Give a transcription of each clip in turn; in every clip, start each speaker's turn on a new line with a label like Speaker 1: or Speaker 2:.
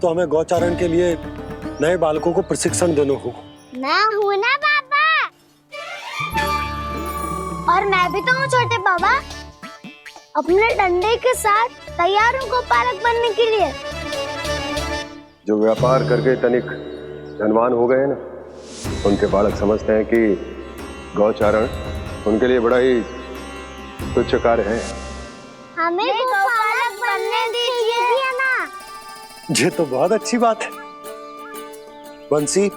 Speaker 1: तो हमें गौचारण के लिए नए बालकों को प्रशिक्षण देना होगा।
Speaker 2: मैं हूँ ना पापा, और मैं भी तो हूँ छोटे बाबा। अपने डंडे के साथ तैयार हूँ गोपालक बनने के लिए।
Speaker 1: जो व्यापार करके तनिक धनवान हो गए ना, उनके बालक समझते हैं कि गौचारण उनके लिए बड़ा ही तुच्छ कार्य है।
Speaker 2: हमें गोपालक बनने दीजिए ना।
Speaker 1: ये तो बहुत अच्छी बात है। बंसी,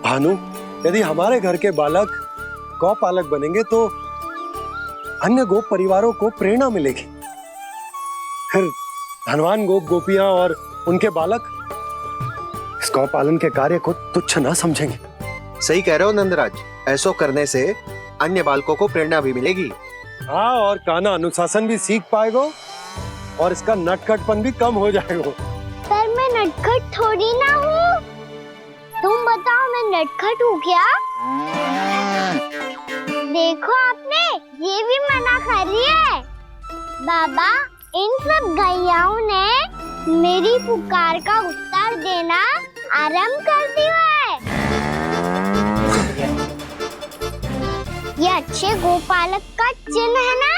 Speaker 1: भानु, यदि हमारे घर के बालक गौपालक बनेंगे तो अन्य गोप परिवारों को प्रेरणा मिलेगी। फिर धनवान गोप गोपियां और उनके बालक इस गौपालन के कार्य को तुच्छ ना समझेंगे।
Speaker 3: सही कह रहे हो नंदराज, ऐसा करने से अन्य बालकों को प्रेरणा भी मिलेगी।
Speaker 1: हाँ, और कान्हा अनुशासन भी सीख पाएगा और इसका नटखटपन भी कम हो जाएगा।
Speaker 2: पर मैं नटखट थोड़ी ना हूँ। तुम बताओ, मैं नटखट हूँ क्या? देखो आपने, ये भी मना कर रही है। बाबा, इन सब गैयाओं ने मेरी पुकार का उत्तर देना आरंभ कर दिया है। ये अच्छे गोपालक का चिन्ह है ना?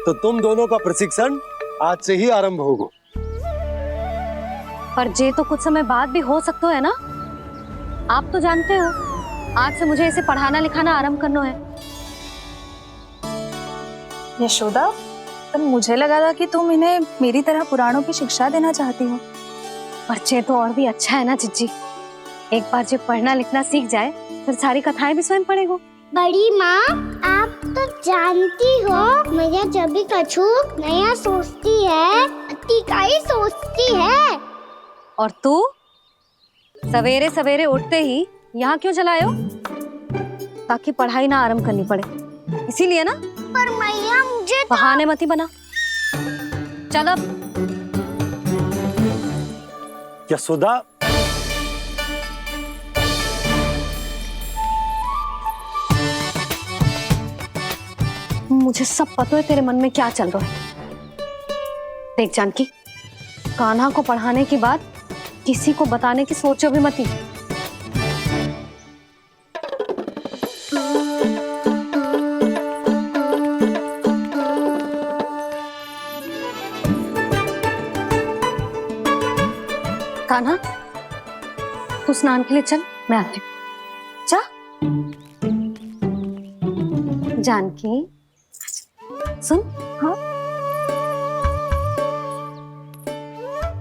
Speaker 1: तो तुम दोनों का प्रशिक्षण आज से ही आरंभ होगा।
Speaker 4: पर ये तो कुछ समय बाद भी हो सकता है ना। आप तो जानते हो, आज से मुझे इसे पढ़ाना लिखाना आरंभ करना है।
Speaker 5: यशोदा, पर मुझे लगा था कि तुम इन्हें मेरी तरह पुराणों की शिक्षा देना चाहती हो।
Speaker 4: पर ये तो और भी अच्छा है ना जिज्जी। एक बार जब पढ़ना लिखना सीख जाए फिर सारी कथाएं भी स्वयं पढ़ेगा।
Speaker 2: बड़ी माँ, आप तो जानती हो मेरा जब भी कछु नया सोचती है, का ही सोचती है।
Speaker 4: और तू सवेरे सवेरे उठते ही यहाँ क्यों चलाए हो? ताकि पढ़ाई ना आरंभ करनी पड़े, इसीलिए ना।
Speaker 2: पर मैया, मुझे
Speaker 4: बहाने मती बना। चल अब।
Speaker 1: यशोदा,
Speaker 4: मुझे सब पता है तेरे मन में क्या चल रहा है। देख जानकी, कान्हा को पढ़ाने की बात किसी को बताने की सोचो भी मती। कान्हा, तू स्नान के लिए चल, मैं आती हूँ। जा। जानकी, सुन। हाँ,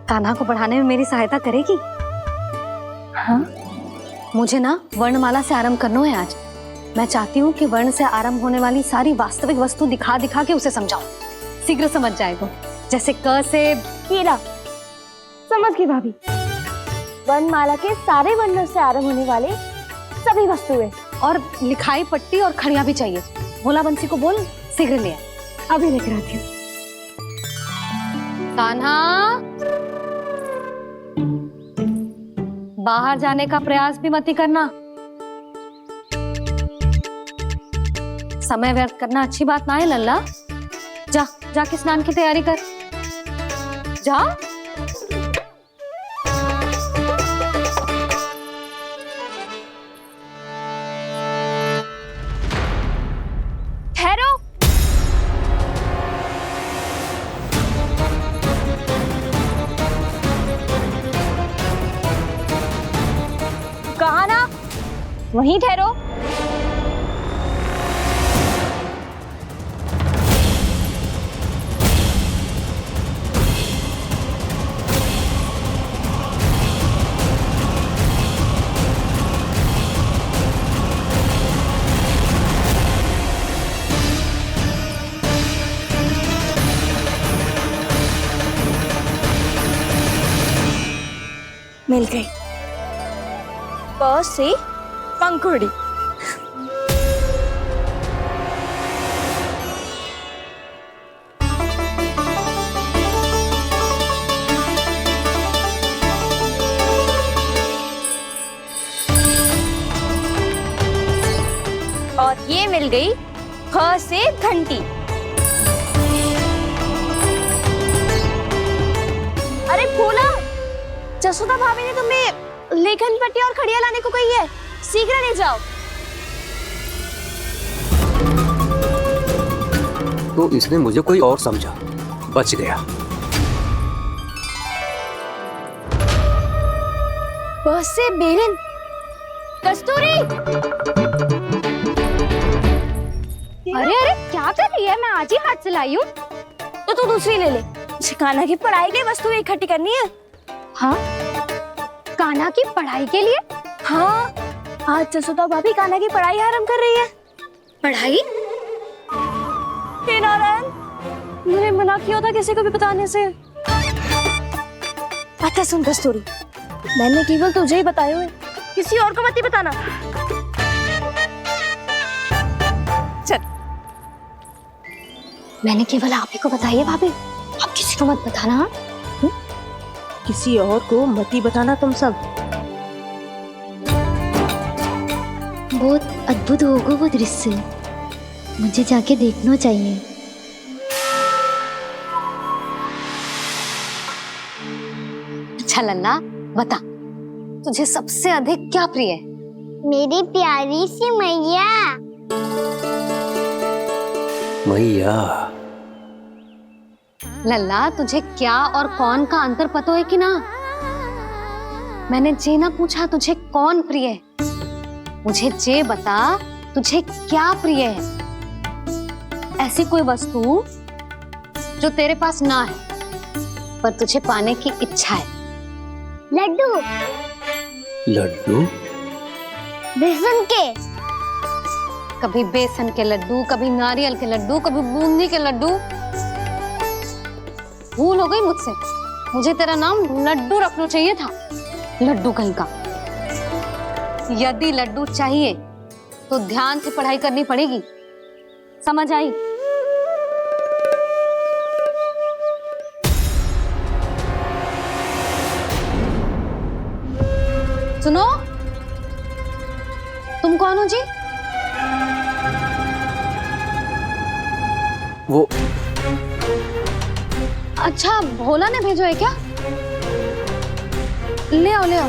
Speaker 4: कान्हा को पढ़ाने में मेरी सहायता करेगी?
Speaker 5: हाँ,
Speaker 4: मुझे ना वर्णमाला से आरंभ करना है आज। मैं चाहती हूँ कि वर्ण से आरंभ होने वाली सारी वास्तविक वस्तु दिखा दिखा के उसे समझाऊं। शीघ्र समझ जाएगा। जैसे क से
Speaker 2: कीड़ा। समझ गई भाभी। वर्णमाला के सारे वर्णों से आरंभ होने वाले सभी वस्तुएं,
Speaker 4: और लिखाई पट्टी और खड़िया भी चाहिए। भोला बंसी को बोल, शीघ्र ले आए।
Speaker 2: अभी लेकर आती हूँ।
Speaker 4: कान्हा, बाहर जाने का प्रयास भी मत करना। समय व्यर्थ करना अच्छी बात ना है लल्ला। जा, जाके स्नान की तैयारी कर। जा।
Speaker 5: ठहरो। कहा ना, वहीं ठहरो। मिल गई। प से पंखुड़ी। और ये मिल गई ख से घंटी। अरे फूला, जसोदा भाभी ने तुम्हें लेखन पट्टी और खड़िया लाने को कही है, शीघ्र ले जाओ।
Speaker 6: तो इसने मुझे कोई और समझा, बच गया।
Speaker 5: बस से बेरन, कस्तूरी। अरे अरे क्या कर रही है? मैं आज ही हाथ से लाई हूँ। तो तू दूसरी ले ले। कान्हा की पढ़ाई के लिए वस्तुएं इकट्ठी करनी है। हाँ, कान्हा की पढ़ाई के लिए? हाँ, आज जसोदा भाभी कान्हा की पढ़ाई आरंभ कर रही है। पढ़ाई? हे नारायण, मैंने मना किया था किसी को भी बताने से। अच्छा सुन कस्तूरी, मैंने केवल तुझे ही बताए हुए, किसी और को मत ही बताना। चल।
Speaker 4: मैंने केवल आप ही को बताई है भाभी, आप किसी को मत बताना। हाँ?
Speaker 7: किसी और को मत ही बताना तुम सब।
Speaker 2: बहुत अद्भुत होगा वो दृश्य, मुझे जाके देखना चाहिए।
Speaker 4: अच्छा लल्ला, बता तुझे सबसे अधिक क्या प्रिय है?
Speaker 2: मेरी प्यारी सी मैया।
Speaker 6: मैया,
Speaker 4: लल्ला तुझे क्या और कौन का अंतर पता है कि ना? मैंने जे ना पूछा तुझे कौन प्रिय है, मुझे जे बता तुझे क्या प्रिय है। ऐसी कोई वस्तु जो तेरे पास ना है पर तुझे पाने की इच्छा है।
Speaker 2: लड्डू।
Speaker 6: लड्डू?
Speaker 2: बेसन के।
Speaker 4: कभी बेसन के लड्डू, कभी नारियल के लड्डू, कभी बूंदी के लड्डू। भूल हो गई मुझसे, मुझे तेरा नाम लड्डू रखना चाहिए था। लड्डू कहीं का। यदि लड्डू चाहिए तो ध्यान से पढ़ाई करनी पड़ेगी, समझ आई? सुनो, तुम कौन हो जी?
Speaker 6: वो
Speaker 4: अच्छा, भोला ने भेजो है क्या? ले आओ ले आओ।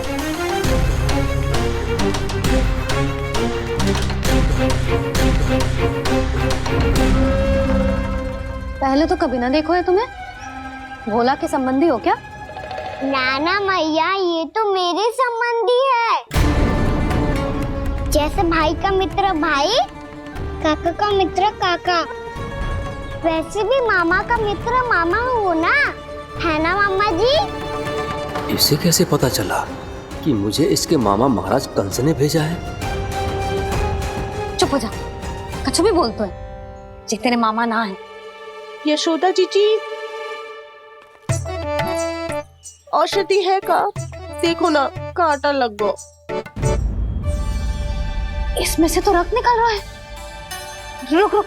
Speaker 4: पहले तो कभी ना देखो है तुम्हें। भोला के संबंधी हो क्या?
Speaker 2: नाना मैया, ये तो मेरे संबंधी है। जैसे भाई का मित्र भाई, काका का मित्र काका, वैसे भी मामा का मित्र मामा हो ना, है ना मामा जी?
Speaker 6: इसे कैसे पता चला कि मुझे इसके मामा महाराज कंस ने भेजा है?
Speaker 4: चुप हो जा, कछु भी बोलते है जे तेरे मामा ना है।
Speaker 7: यशोदा जीजी, औषधि है का? देखो ना, कांटा लग गो।
Speaker 4: इसमें से तो रक्त निकल रहा है। रुक रुक,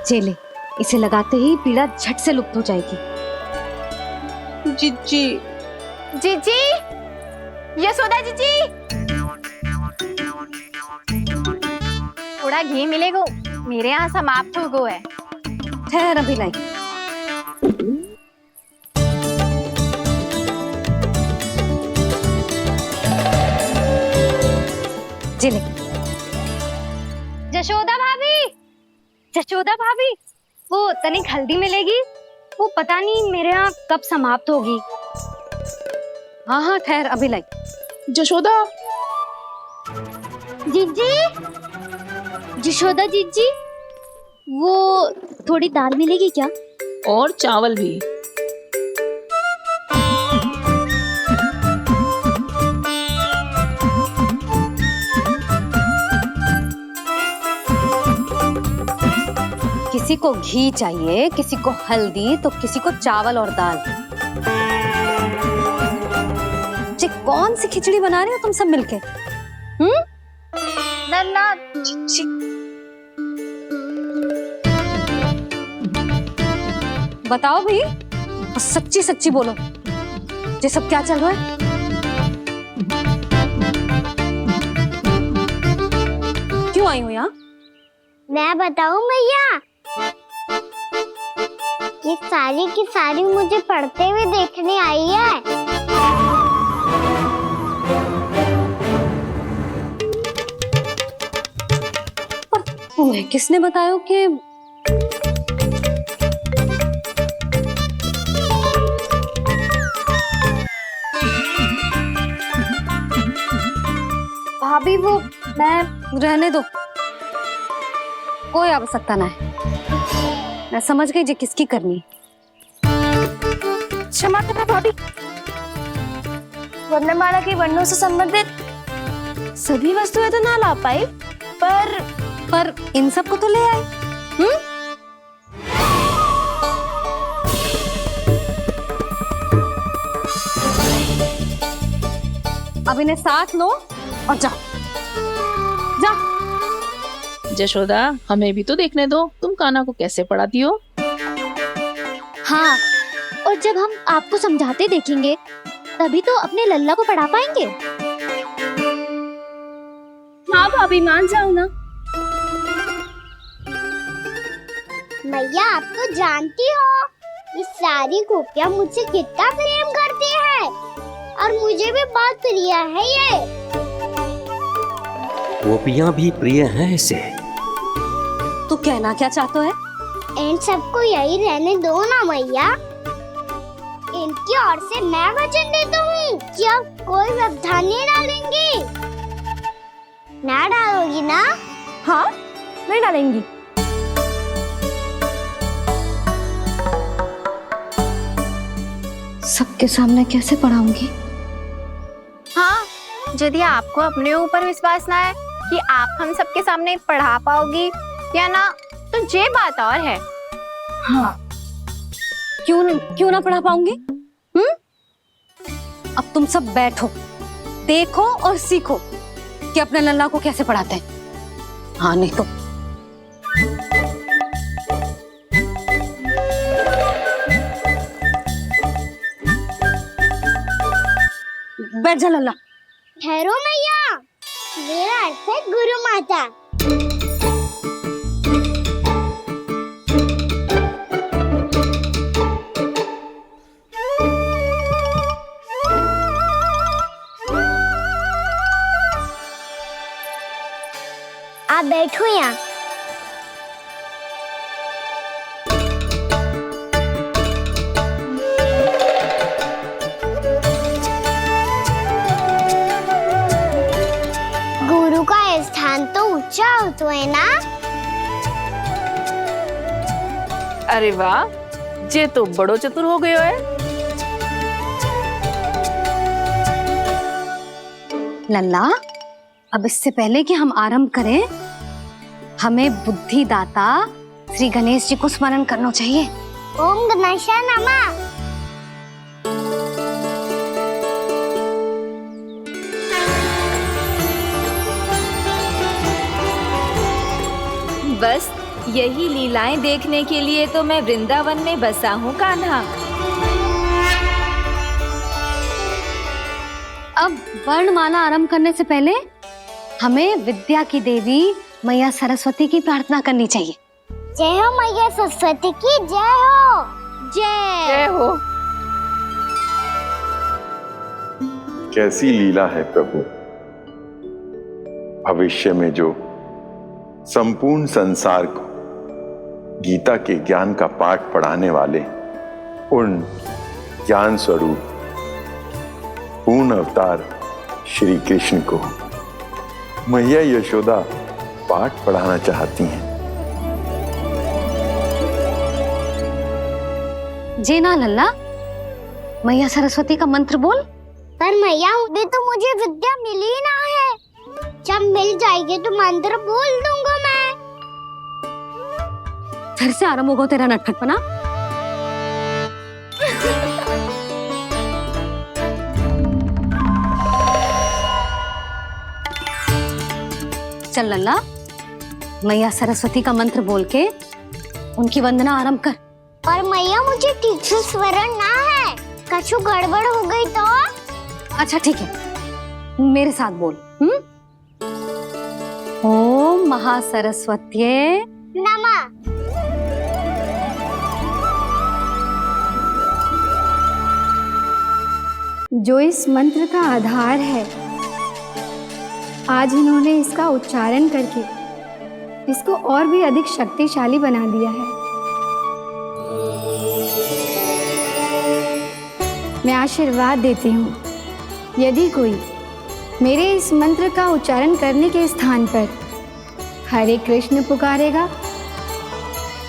Speaker 4: चले, इसे लगाते ही पीड़ा झट से लुप्त हो जाएगी।
Speaker 7: जीजी,
Speaker 5: जीजी, यशोदा जीजी, थोड़ा घी मिलेगा, मेरे यहाँ समाप्त हो गो है।
Speaker 4: ठहर अभी लाई। जिले।
Speaker 5: जशोदा भाभी, जशोदा भाभी, वो तनिक हल्दी मिलेगी? वो पता नहीं मेरे यहाँ कब समाप्त होगी।
Speaker 4: हाँ हाँ ठहर अभी लाई।
Speaker 7: जशोदा,
Speaker 2: जीजी, जशोदा जीजी, वो थोड़ी दाल मिलेगी क्या?
Speaker 7: और चावल भी।
Speaker 4: किसी को घी चाहिए, किसी को हल्दी, तो किसी को चावल और दाल। जी कौन सी खिचड़ी बना रही हो तुम सब मिलके?
Speaker 5: नन्ना,
Speaker 4: बताओ भाई, सच्ची सच्ची बोलो, ये सब क्या चल रहा है? आई हो यहाँ?
Speaker 2: मैं बताऊं भैया, ये सारी की सारी मुझे पढ़ते हुए देखने आई है।
Speaker 4: पर तुम्हें किसने बताया कि भाभी वो मैं रहने दो, कोई आवश्यकता ना है। मैं समझ गई जे किसकी करनी।
Speaker 5: क्षमा करना भाभी, वर्णमाला के वर्णों से संबंधित सभी वस्तुएं तो ना ला पाई, पर
Speaker 4: इन सब को तो ले आए। अब इन्हें साथ लो और जाओ। जा।
Speaker 7: यशोदा, हमें भी तो देखने दो तुम कान्हा को कैसे पढ़ाती हो।
Speaker 5: हाँ, और जब हम आपको समझाते देखेंगे तभी तो अपने लल्ला को पढ़ा पाएंगे। हाँ भाभी, मान जाओ ना।
Speaker 2: मैया, आप तो जानती हो ये सारी गोपियां मुझसे कितना प्रेम करती है, और मुझे भी बहुत प्रिय है ये।
Speaker 6: गोपियां भी प्रिय हैं इसे।
Speaker 4: तू कहना क्या चाहता है?
Speaker 2: इन सबको यही रहने दो ना मैया। इनकी ओर से मैं वचन देता हूँ कि अब कोई व्यवधान नहीं डालेंगी। ना डालोगी ना?
Speaker 5: हाँ, नहीं डालेंगी।
Speaker 4: सबके सामने कैसे पढ़ाऊंगी?
Speaker 8: हाँ, यदि आपको अपने ऊपर विश्वास ना है कि आप हम सबके सामने पढ़ा पाओगी या ना, तो ये बात और है।
Speaker 4: हाँ, क्यों ना पढ़ा पाऊंगी? अब तुम सब बैठो, देखो और सीखो कि अपने लल्ला को कैसे पढ़ाते हैं। हाँ, नहीं तो बैठ जा लल्ला।
Speaker 2: ठहरो मैया, मेरा अर्थ है गुरु माता। आप बैठो यहाँ। गुरु का स्थान तो ऊंचा होता है ना?
Speaker 7: अरे वाह, जे तो बड़ो चतुर हो गयो है।
Speaker 4: लल्ला, अब इससे पहले कि हम आरंभ करें, हमें बुद्धिदाता श्री गणेश जी को स्मरण करना चाहिए।
Speaker 2: ओम गणेशाय नमः।
Speaker 9: बस यही लीलाएं देखने के लिए तो मैं वृंदावन में बसा हूँ कान्हा।
Speaker 4: अब वर्णमाला आरंभ करने से पहले हमें विद्या की देवी मैया सरस्वती की प्रार्थना करनी चाहिए।
Speaker 2: जय हो मैया सरस्वती की जय हो।
Speaker 7: जय हो।
Speaker 10: कैसी लीला है प्रभु, भविष्य में जो संपूर्ण संसार को गीता के ज्ञान का पाठ पढ़ाने वाले उन ज्ञान स्वरूप पूर्ण अवतार श्री कृष्ण को मैया यशोदा पाठ पढ़ाना चाहती हैं।
Speaker 4: जी ना लल्ला, मैया सरस्वती का मंत्र बोल।
Speaker 2: पर मैया, अभी तो मुझे विद्या मिली ना है। जब मिल जाएगी तो मंत्र बोल दूंगा मैं।
Speaker 4: फिर से आरंभ होगा तेरा नटखटपना। चल लल्ला, मैया सरस्वती का मंत्र बोल के उनकी वंदना आरंभ कर।
Speaker 2: और मैया, मुझे ठीक से स्मरण ना है, कछु गड़बड़ हो गई तो?
Speaker 4: अच्छा ठीक है, मेरे साथ बोल। ओम महासरस्वत्ये
Speaker 2: नमः।
Speaker 5: जो इस मंत्र का आधार है, आज इन्होंने इसका उच्चारण करके इसको और भी अधिक शक्तिशाली बना दिया है। मैं आशीर्वाद देती हूँ, यदि कोई मेरे इस मंत्र का उच्चारण करने के स्थान पर हरे कृष्ण पुकारेगा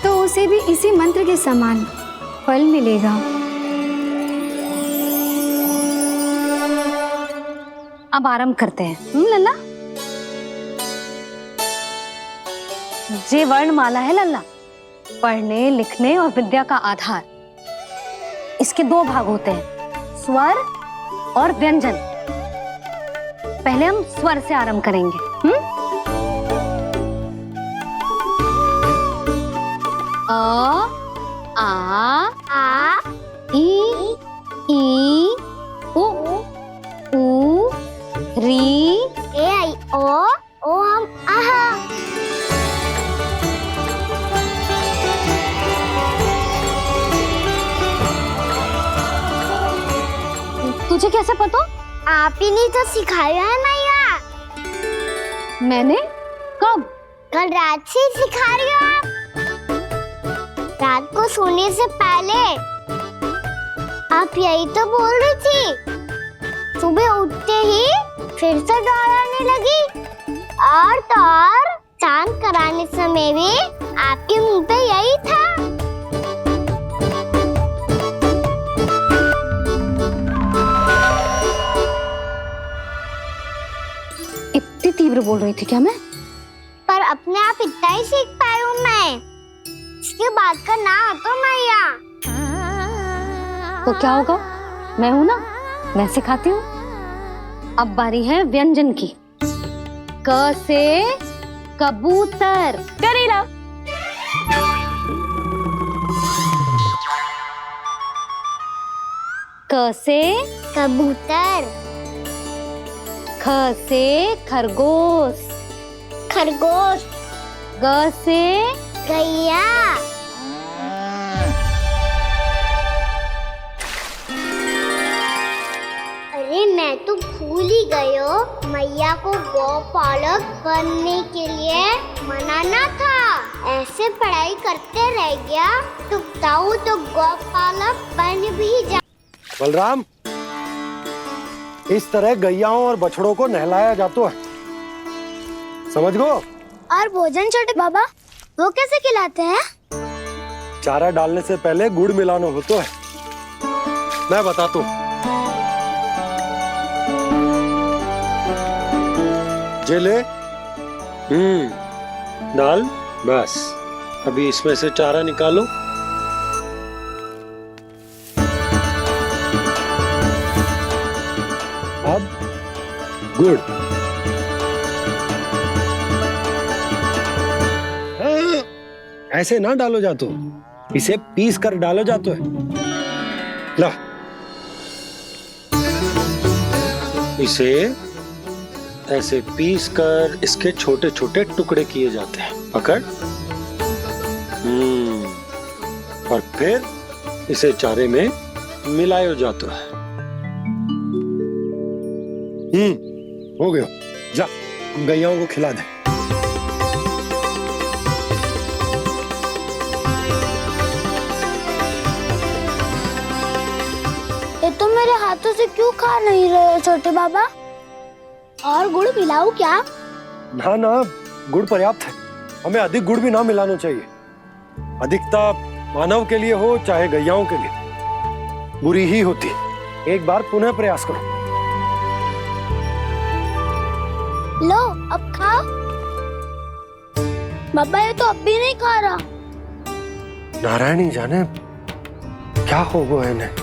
Speaker 5: तो उसे भी इसी मंत्र के समान फल मिलेगा।
Speaker 4: अब आरंभ करते हैं। लल्ला, जे वर्णमाला है लल्ला, पढ़ने लिखने और विद्या का आधार। इसके दो भाग होते हैं, स्वर और व्यंजन। पहले हम स्वर से आरंभ करेंगे। अ, आ, ई, उ, री,
Speaker 2: ए आई ओ हम आहा।
Speaker 4: तुझे कैसे पता?
Speaker 2: आप ही ने तो सिखाया है मैया।
Speaker 4: मैंने? कब?
Speaker 2: कल रात से सिखा रही हो आप। रात को सोने से पहले आप यही तो बोल रही थी। सुबह उठते ही फिर से दोहराने लगी, और तो और चांद कराने समय भी आपके मुंह पे यही था।
Speaker 4: इतनी तीव्र बोल रही थी क्या मैं?
Speaker 2: पर अपने आप इतना ही सीख पाई हूँ मैं। इसके बाद का ना तो मैया।
Speaker 4: तो क्या होगा? मैं हूं ना, मैं सिखाती हूँ। अब बारी है व्यंजन की। क से कबूतर।
Speaker 5: करेला।
Speaker 4: क से
Speaker 2: कबूतर।
Speaker 4: ख से खरगोश।
Speaker 2: खरगोश।
Speaker 4: ग से
Speaker 2: गैया। अरे मैं तो भूल ही गई हो, मैया को गौपालक बनने के लिए मनाना था। ऐसे पढ़ाई करते रह गया तो ताऊ तो गौपालक बन भी जा।
Speaker 1: बलराम, इस तरह गैयाओं और बछड़ों को नहलाया जाता है, समझ गो?
Speaker 2: और भोजन छोटे बाबा, वो कैसे खिलाते हैं?
Speaker 1: चारा डालने से पहले गुड़ मिलाना होता है। मैं बताता हूँ। जे ले, डाल, बस। अभी इसमें से चारा निकालो। अब गुड़। ऐसे ना डालो जातो, इसे पीस कर डालो जातो है। लो, इसे ऐसे पीस कर इसके छोटे छोटे टुकड़े किए जाते हैं। पकड़। और फिर इसे चारे में मिलाया जाता है। हो गया। जा, गैयाओं को खिला दे।
Speaker 2: ये तो मेरे हाथों से क्यों खा नहीं रहे हो छोटे बाबा? और गुड़ मिलाऊं क्या?
Speaker 1: ना ना, गुड़ पर्याप्त है। हमें अधिक गुड़ भी ना मिलाना चाहिए। अधिकता मानव के लिए हो चाहे गैयाओं के लिए बुरी ही होती। एक बार पुनः प्रयास करो।
Speaker 2: लो, अब खाओ। बाबा ये तो अब भी नहीं खा रहा।
Speaker 1: नारायणी जाने क्या हो गया इन्हें।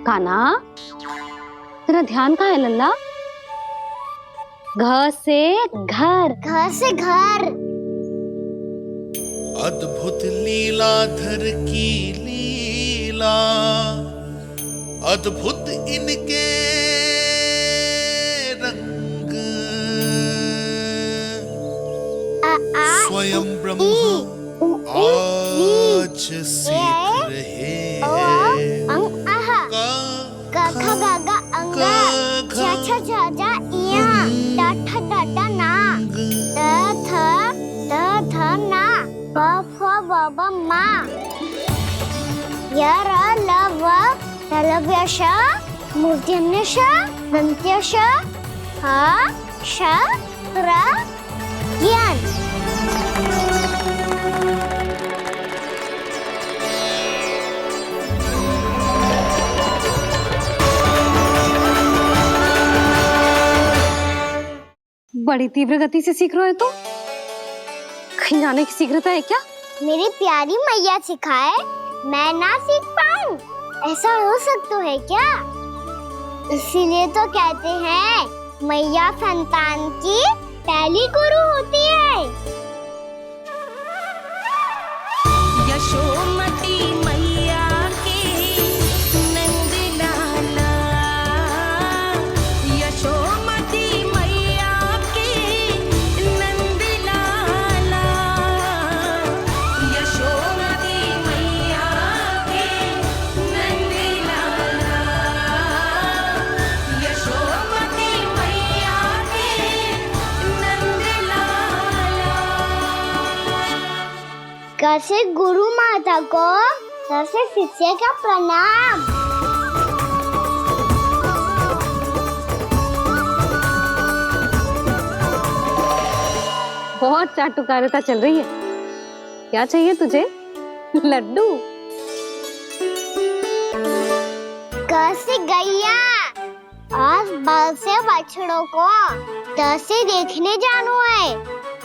Speaker 4: काना, तेरा ध्यान कहाँ है लल्ला? घ से घर।
Speaker 2: घर से घर।
Speaker 11: अद्भुत लीलाधर की लीला, अद्भुत इनके रंग, स्वयं ब्रह्म आज सीख रहे हैं।
Speaker 2: ग ख ग घ अंग छ छ छ ज इया ट ठ ड ड ना द थ ना प फ ब ब मा य र ल व लव्य श मूर्धन्य श दन्त्य श ह श र ज्ञान।
Speaker 4: बड़ी तीव्र गति से सीख रहे हो तो कहीं जाने की शीघ्रता है क्या?
Speaker 2: मेरी प्यारी मैया सिखाए मैं ना सीख पाऊं, ऐसा हो सकता है क्या? इसीलिए तो कहते हैं मैया संतान की पहली गुरु होती है।
Speaker 12: यशोमती मैया के नंद लाला, यशोमती मैया के नंद लाला, यशोमती मैया के नंद लाला, यशोमती मैया के नंद लाला।
Speaker 2: कैसे गुरु माता को कैसे शिष्य का प्रणाम।
Speaker 4: बहुत चाटुकारिता चल रही है। क्या चाहिए तुझे? लड्डू?
Speaker 2: कैसे गैया और बल से बछड़ों को कैसे देखने जानो है,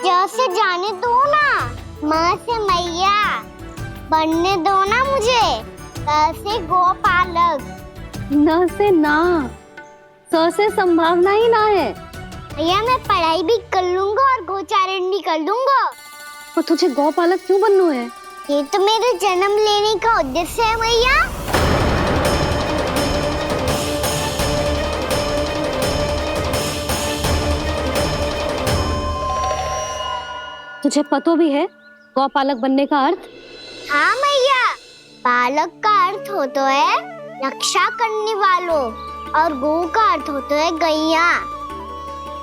Speaker 2: जैसे जाने दो ना, माँ से मैया बनने दो ना मुझे, कैसे गोपालक।
Speaker 4: न से ना, स से संभावना ही ना है।
Speaker 2: भैया मैं पढ़ाई भी कर लूंगा और गोचारण भी कर दूंगा।
Speaker 4: और तुझे गौपालक क्यों बनना है?
Speaker 2: ये तो मेरे जन्म लेने का उद्देश्य है भैया।
Speaker 4: तुझे पतो भी है गौपालक बनने का अर्थ?
Speaker 2: हाँ मैया, पालक का अर्थ होता है रक्षा करने वालों और गौ का अर्थ होता है गैया।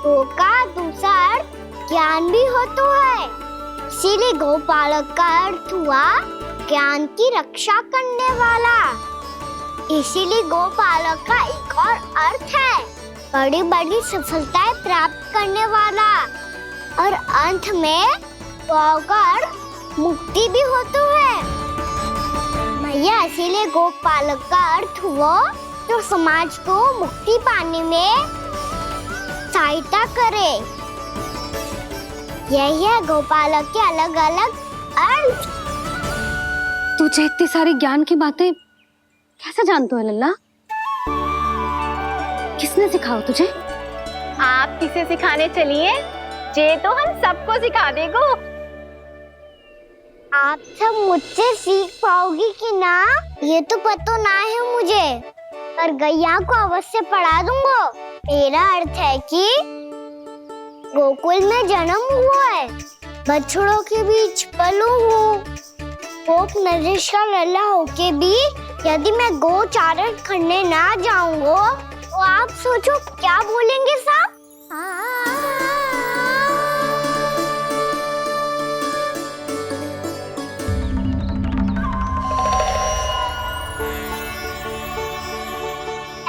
Speaker 2: गौ का दूसरा अर्थ ज्ञान भी होता है, इसीलिए गौपालक का अर्थ हुआ ज्ञान की रक्षा करने वाला। इसीलिए गौपालक का एक और अर्थ है बड़ी बड़ी सफलताएं प्राप्त करने वाला, और अंत में गौ का अर्थ मुक्ति भी होता है। भैया इसीलिए गोपालक का अर्थ हुआ जो समाज को मुक्ति पाने में सहायता करे। यही है गोपालक के अलग अलग अर्थ।
Speaker 4: तुझे इतनी सारी ज्ञान की बातें कैसे जानते हो लल्ला? किसने सिखाओ तुझे?
Speaker 8: आप किसे सिखाने चलिए, जे तो हम सबको सिखा देगो।
Speaker 2: आप सब मुझसे सीख पाओगी कि ना ये तो पता ना है मुझे, पर गैया को अवश्य पढ़ा दूंगा। मेरा अर्थ है कि गोकुल में जन्म हुआ है, बछड़ों के बीच पलू हूँ, गोप नरेश का लल्ला होके भी यदि मैं गोचारण करने ना जाऊंगा तो आप सोचो क्या बोलेंगे साहब?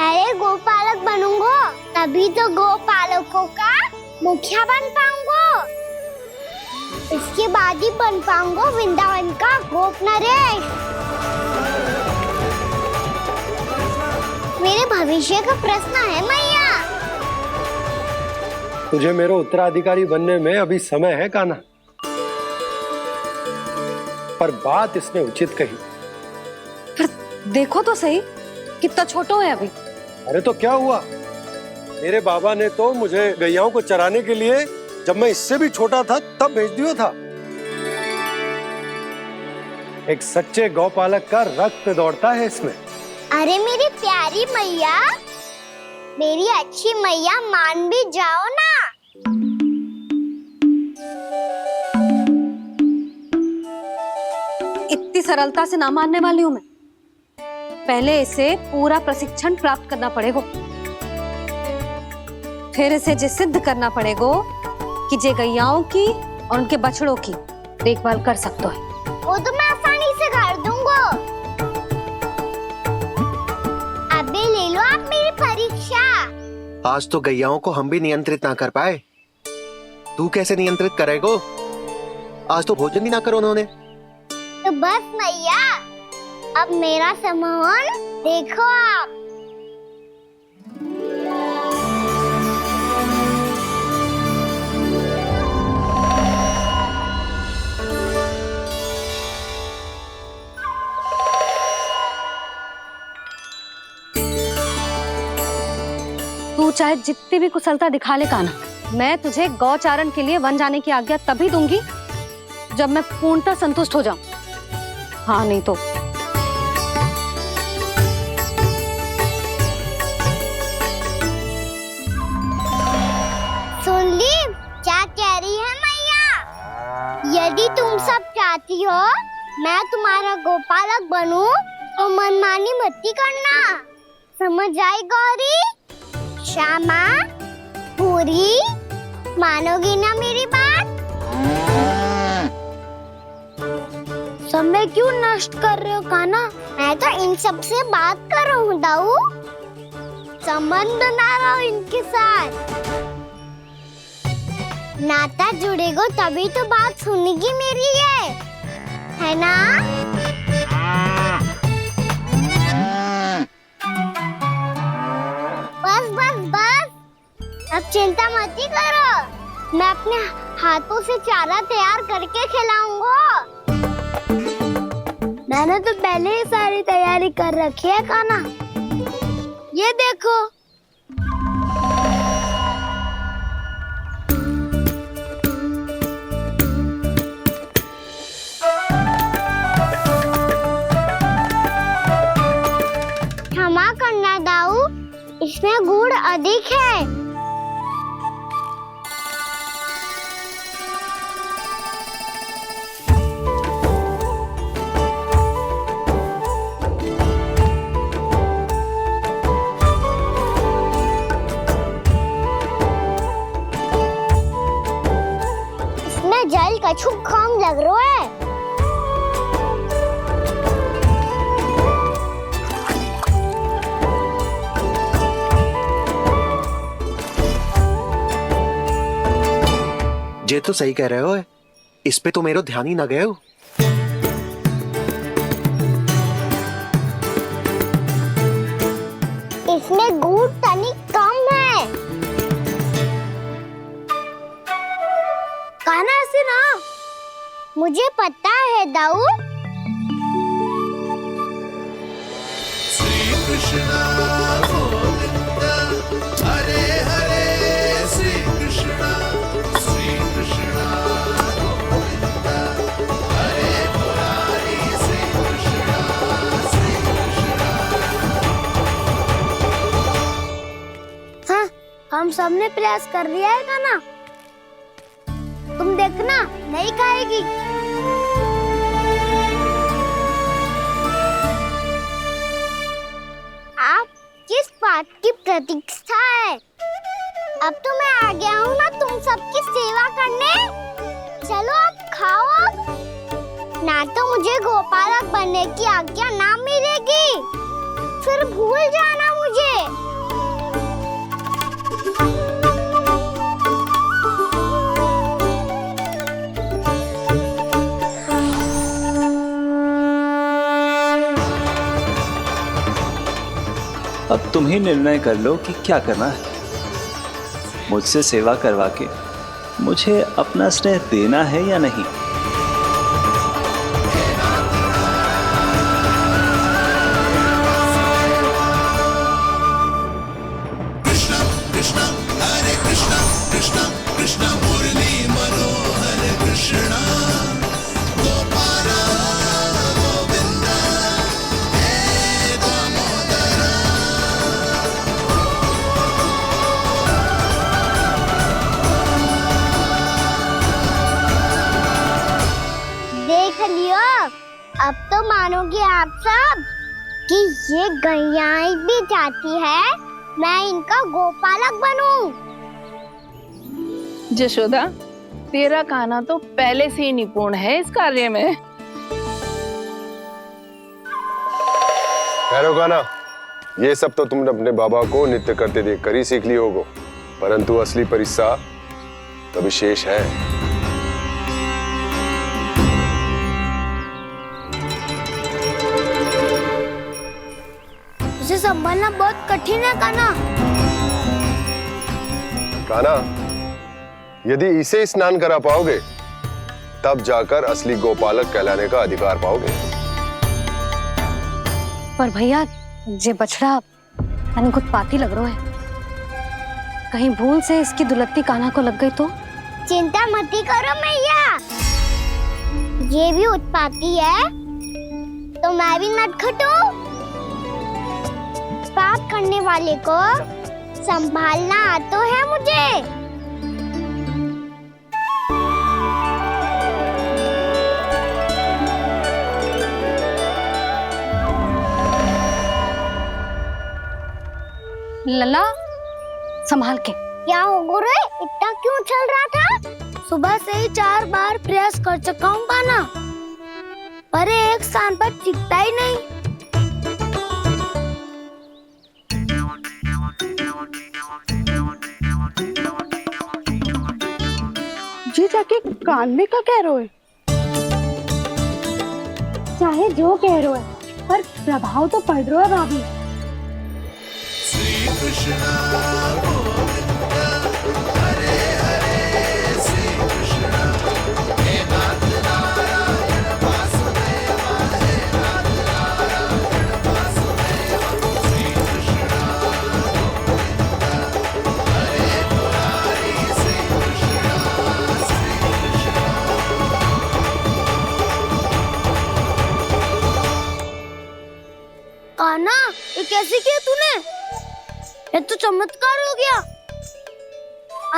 Speaker 2: अरे गोपालक बनूंगा तभी तो गोपालकों का मुखिया बन पाऊंगा, इसके बाद ही बन पाऊंगा वृंदावन का गोप नरेश। मेरे भविष्य का प्रश्न है मैया।
Speaker 1: तुझे मेरा उत्तराधिकारी बनने में अभी समय है कान्हा, पर बात इसने उचित कही।
Speaker 4: पर देखो तो सही कितना छोटा है अभी।
Speaker 1: अरे तो क्या हुआ, मेरे बाबा ने तो मुझे गैयाओं को चराने के लिए जब मैं इससे भी छोटा था तब भेज दिया था। एक सच्चे गौपालक का रक्त दौड़ता है इसमें।
Speaker 2: अरे मेरी प्यारी मैया, मेरी अच्छी मैया, मान भी जाओ ना।
Speaker 4: सरलता से ना मानने वाली हूं मैं। पहले इसे पूरा प्रशिक्षण प्राप्त करना पड़ेगा, फिर इसे जे सिद्ध करना पड़ेगा कि जे गैयाओं की और उनके बछड़ों की देखभाल कर सकते है।
Speaker 2: वो तो मैं आसानी से कर दूंगा। अबे ले लो आप मेरी परीक्षा।
Speaker 3: आज तो गैयाओं को हम भी नियंत्रित ना कर पाए, तू कैसे नियंत्रित करेगो? आज तो भोजन भी ना करो उन्होंने।
Speaker 2: तो बस मैया, अब मेरा सम्मान देखो आप।
Speaker 4: तू चाहे जितनी भी कुशलता दिखा ले कान्हा, मैं तुझे गौचारण के लिए वन जाने की आज्ञा तभी दूंगी जब मैं पूर्णतः संतुष्ट हो जाऊं। हाँ नहीं तो
Speaker 2: सुन ली क्या कह रही है मैया? यदि तुम सब चाहती हो मैं तुम्हारा गोपालक बनूं तो मनमानी मत करना, समझ आई गौरी? श्यामा, पूरी, मानोगी ना मेरी बात? समय क्यों नष्ट कर रहे हो कान्हा? मैं तो इन सब से बात कर रहा हूँ दाऊ, संबंध बना रहा हूँ इनके साथ। नाता जुड़ेगा तभी तो बात सुनेगी मेरी है ना? बस बस बस, अब चिंता मत ही करो, मैं अपने हाथों से चारा तैयार करके खिलाऊंगा। मैंने तो पहले ही सारी तैयारी कर रखी है कान्हा, ये देखो। क्षमा करना दाऊ, इसमें गुड़ अधिक है। इसमें जल कछु कम लग रहा है।
Speaker 3: ये तो सही कह रहे हो, इस पे तो मेरा ध्यान ही ना गए हो।
Speaker 2: इसमें गुड़ तनिक कम है। कान्हा ऐसे ना, मुझे पता है दाऊ।
Speaker 11: श्री कृष्ण गोविंद हरे हरे, श्री कृष्ण गोविंद हरे मुरारी, श्री कृष्ण
Speaker 2: हाँ, हम सबने प्रयास कर लिया है कान्हा, तुम देखना नहीं खाएगी। आप किस बात की प्रतीक्षा है? अब तो मैं आ गया हूँ ना तुम सबकी सेवा करने। चलो अब खाओ अब। ना तो मुझे गोपालक बनने की आज्ञा ना मिलेगी, फिर भूल जाना मुझे।
Speaker 13: अब तुम ही निर्णय कर लो कि क्या करना है। मुझसे सेवा करवा के मुझे अपना स्नेह देना है या नहीं।
Speaker 11: कृष्ण कृष्ण हरे कृष्ण कृष्ण कृष्ण मुरली मनोहर कृष्ण गोपाल गोविंद हे दामोदर।
Speaker 2: मानोगे आप सब कि ये गैयाएं भी चाहती है मैं इनका गोपालक बनूं।
Speaker 7: जशोदा, तेरा कान्हा तो पहले से ही निपुण है इस कार्य में।
Speaker 14: खैर कान्हा, ये सब तो तुमने अपने बाबा को नृत्य करते देखकर ही सीख ली होगो, परंतु असली परिस्सा तो विशेष है।
Speaker 2: उसे संभालना बहुत कठिन है कान्हा।
Speaker 14: कान्हा, यदि इसे स्नान करा पाओगे तब जाकर असली गोपालक कहलाने का अधिकार पाओगे।
Speaker 4: पर भैया ये बछड़ा कुछ पाती लग रहा है, कहीं भूल से इसकी दुलत्ती कान्हा को लग गई तो?
Speaker 2: चिंता मत करो मैया, ये भी उत्पाती है तो मैं भी नटखट हूँ। पाप करने वाले को संभालना आता है मुझे।
Speaker 4: लला संभाल के।
Speaker 2: क्या हो गुरु, इतना क्यों चल रहा था? सुबह से ही 4 बार प्रयास कर चुका हूँ कान्हा, पर एक स्थान पर टिकता ही नहीं।
Speaker 7: जी जाके कान में क्या कह रहे हो?
Speaker 4: चाहे जो कह रहे हो पर प्रभाव तो पड़ रहा है भाभी।
Speaker 11: श्री कृष्णा गोविंद हरे हरे, श्री कृष्णा हे नाथ नारायण वासुदेव, हे नाथ नारायण वासुदेव, श्री कृष्णा गोविंद हरे मुरारी, श्री कृष्णा, श्री कृष्णा।
Speaker 2: कान्हा, ये कैसे किया तूने? ये तो चमत्कार हो गया।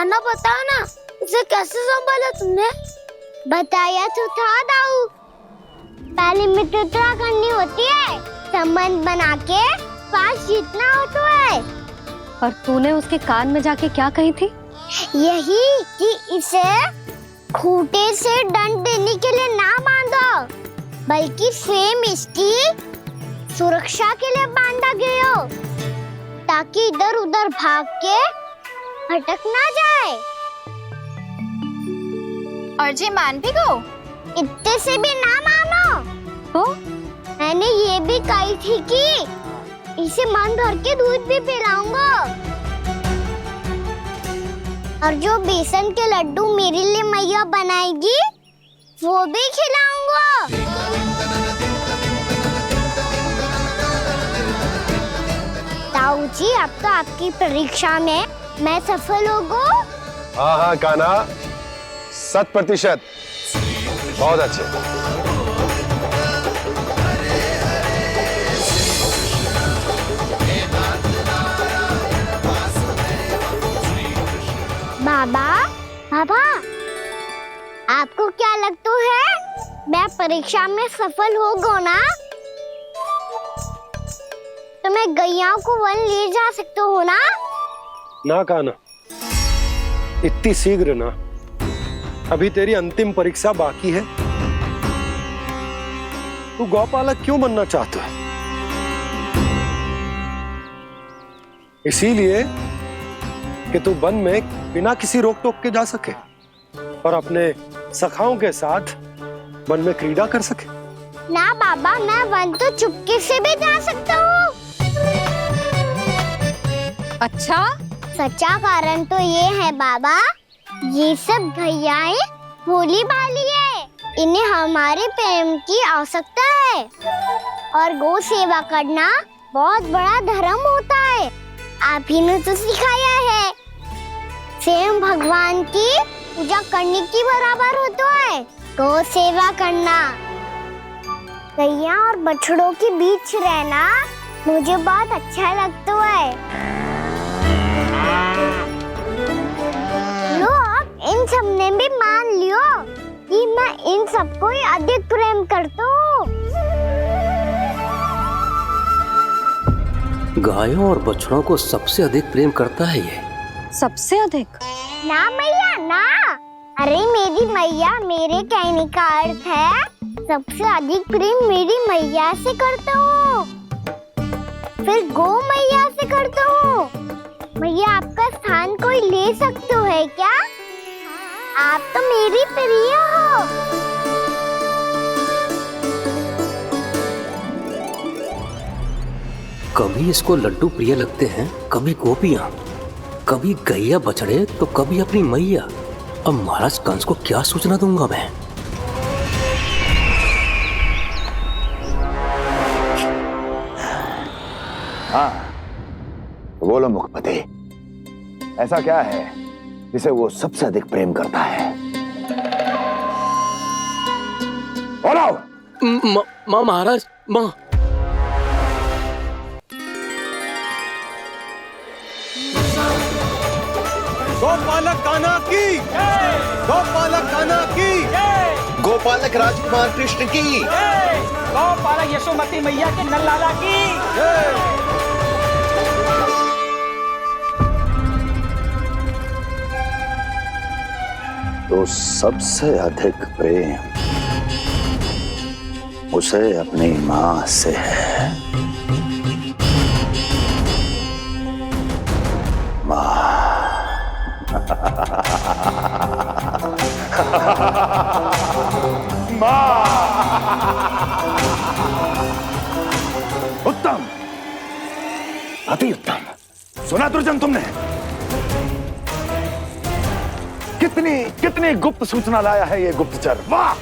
Speaker 2: अन्ना बता ना, इसे कैसे संभाला तुमने? बताया तो था दाऊ, पहले मित्रता करनी होती है, संबंध बना के पास जीतना होता है।
Speaker 4: और तूने उसके कान में जाके क्या कही थी?
Speaker 2: यही कि इसे खूंटे से दंड देने के लिए ना बांधो, बल्कि स्वयं इसकी सुरक्षा के लिए बांधा गया हो, ताकि इधर उधर भाग के भटक ना जाए।
Speaker 8: और जी मान भी गो?
Speaker 2: इतने से भी ना मानो।
Speaker 4: तो
Speaker 2: मैंने ये भी कही थी कि इसे मन भर के दूध भी पिलाऊंगा, और जो बेसन के लड्डू मेरे लिए मैया बनाएगी वो भी खिलाऊंगा। ताऊ जी, अब तो आपकी परीक्षा में मैं सफल होगा।
Speaker 14: हाँ हाँ कान्हा, 100%। बहुत अच्छे।
Speaker 2: बाबा, बाबा, आपको क्या लगता है मैं परीक्षा में सफल होगा ना? तो मैं गैयाओं को वन ले जा सकता हूँ ना?
Speaker 1: ना कान्हा, इतनी शीघ्र ना, अभी तेरी अंतिम परीक्षा बाकी है। तू गौपालक क्यों बनना चाहता है? इसीलिए कि तू वन में बिना किसी रोक टोक के जा सके और अपने सखाओं के साथ वन में क्रीड़ा कर सके।
Speaker 2: ना बाबा, मैं वन तो चुपके से भी जा सकता हूँ।
Speaker 4: अच्छा,
Speaker 2: सच्चा कारण तो ये है बाबा, ये सब गैयाएं भोली भाली है, इन्हें हमारे प्रेम की आवश्यकता है, और गौ सेवा करना बहुत बड़ा धर्म होता है। आप ही ने तो सिखाया है, स्वयं भगवान की पूजा करने की बराबर होता है गौ सेवा करना। गैया और बछड़ों के बीच रहना मुझे बहुत अच्छा लगता है। लो, अब इन सब ने भी मान लियो कि मैं इन सबको ही अधिक प्रेम करता हूँ।
Speaker 6: गायों और बछड़ों को सबसे अधिक प्रेम करता है ये।
Speaker 4: सबसे अधिक?
Speaker 2: ना मैया ना, अरे मेरी मैया, मेरे कहने का अर्थ है सबसे अधिक प्रेम मेरी मैया से करता हूँ, फिर गौ मैया से करता हूँ। मैया आपका स्थान कोई ले सकते है क्या? आप तो मेरी प्रिय हो।
Speaker 6: कभी इसको लड्डू प्रिय लगते हैं, कभी गोपियां, कभी गैया बछड़े, तो कभी अपनी मैया। अब महाराज कंस को क्या सूचना दूंगा मैं?
Speaker 15: हाँ, बोलो मुखपति, ऐसा क्या है जिसे वो सबसे अधिक प्रेम करता है? बोलो।
Speaker 6: माँ महाराज, माँ।
Speaker 1: गोपालक कान्हा की, गोपालक कान्हा की,
Speaker 3: गोपालक राजकुमार कृष्ण की,
Speaker 16: गोपालक यशोमती मैया के नल्लाला की।
Speaker 15: तो सबसे अधिक प्रेम उसे अपनी मां से है। मां। उत्तम, अति उत्तम। सुना दुर्जन तुमने? कितनी कितनी गुप्त सूचना लाया है ये गुप्तचर। वाह!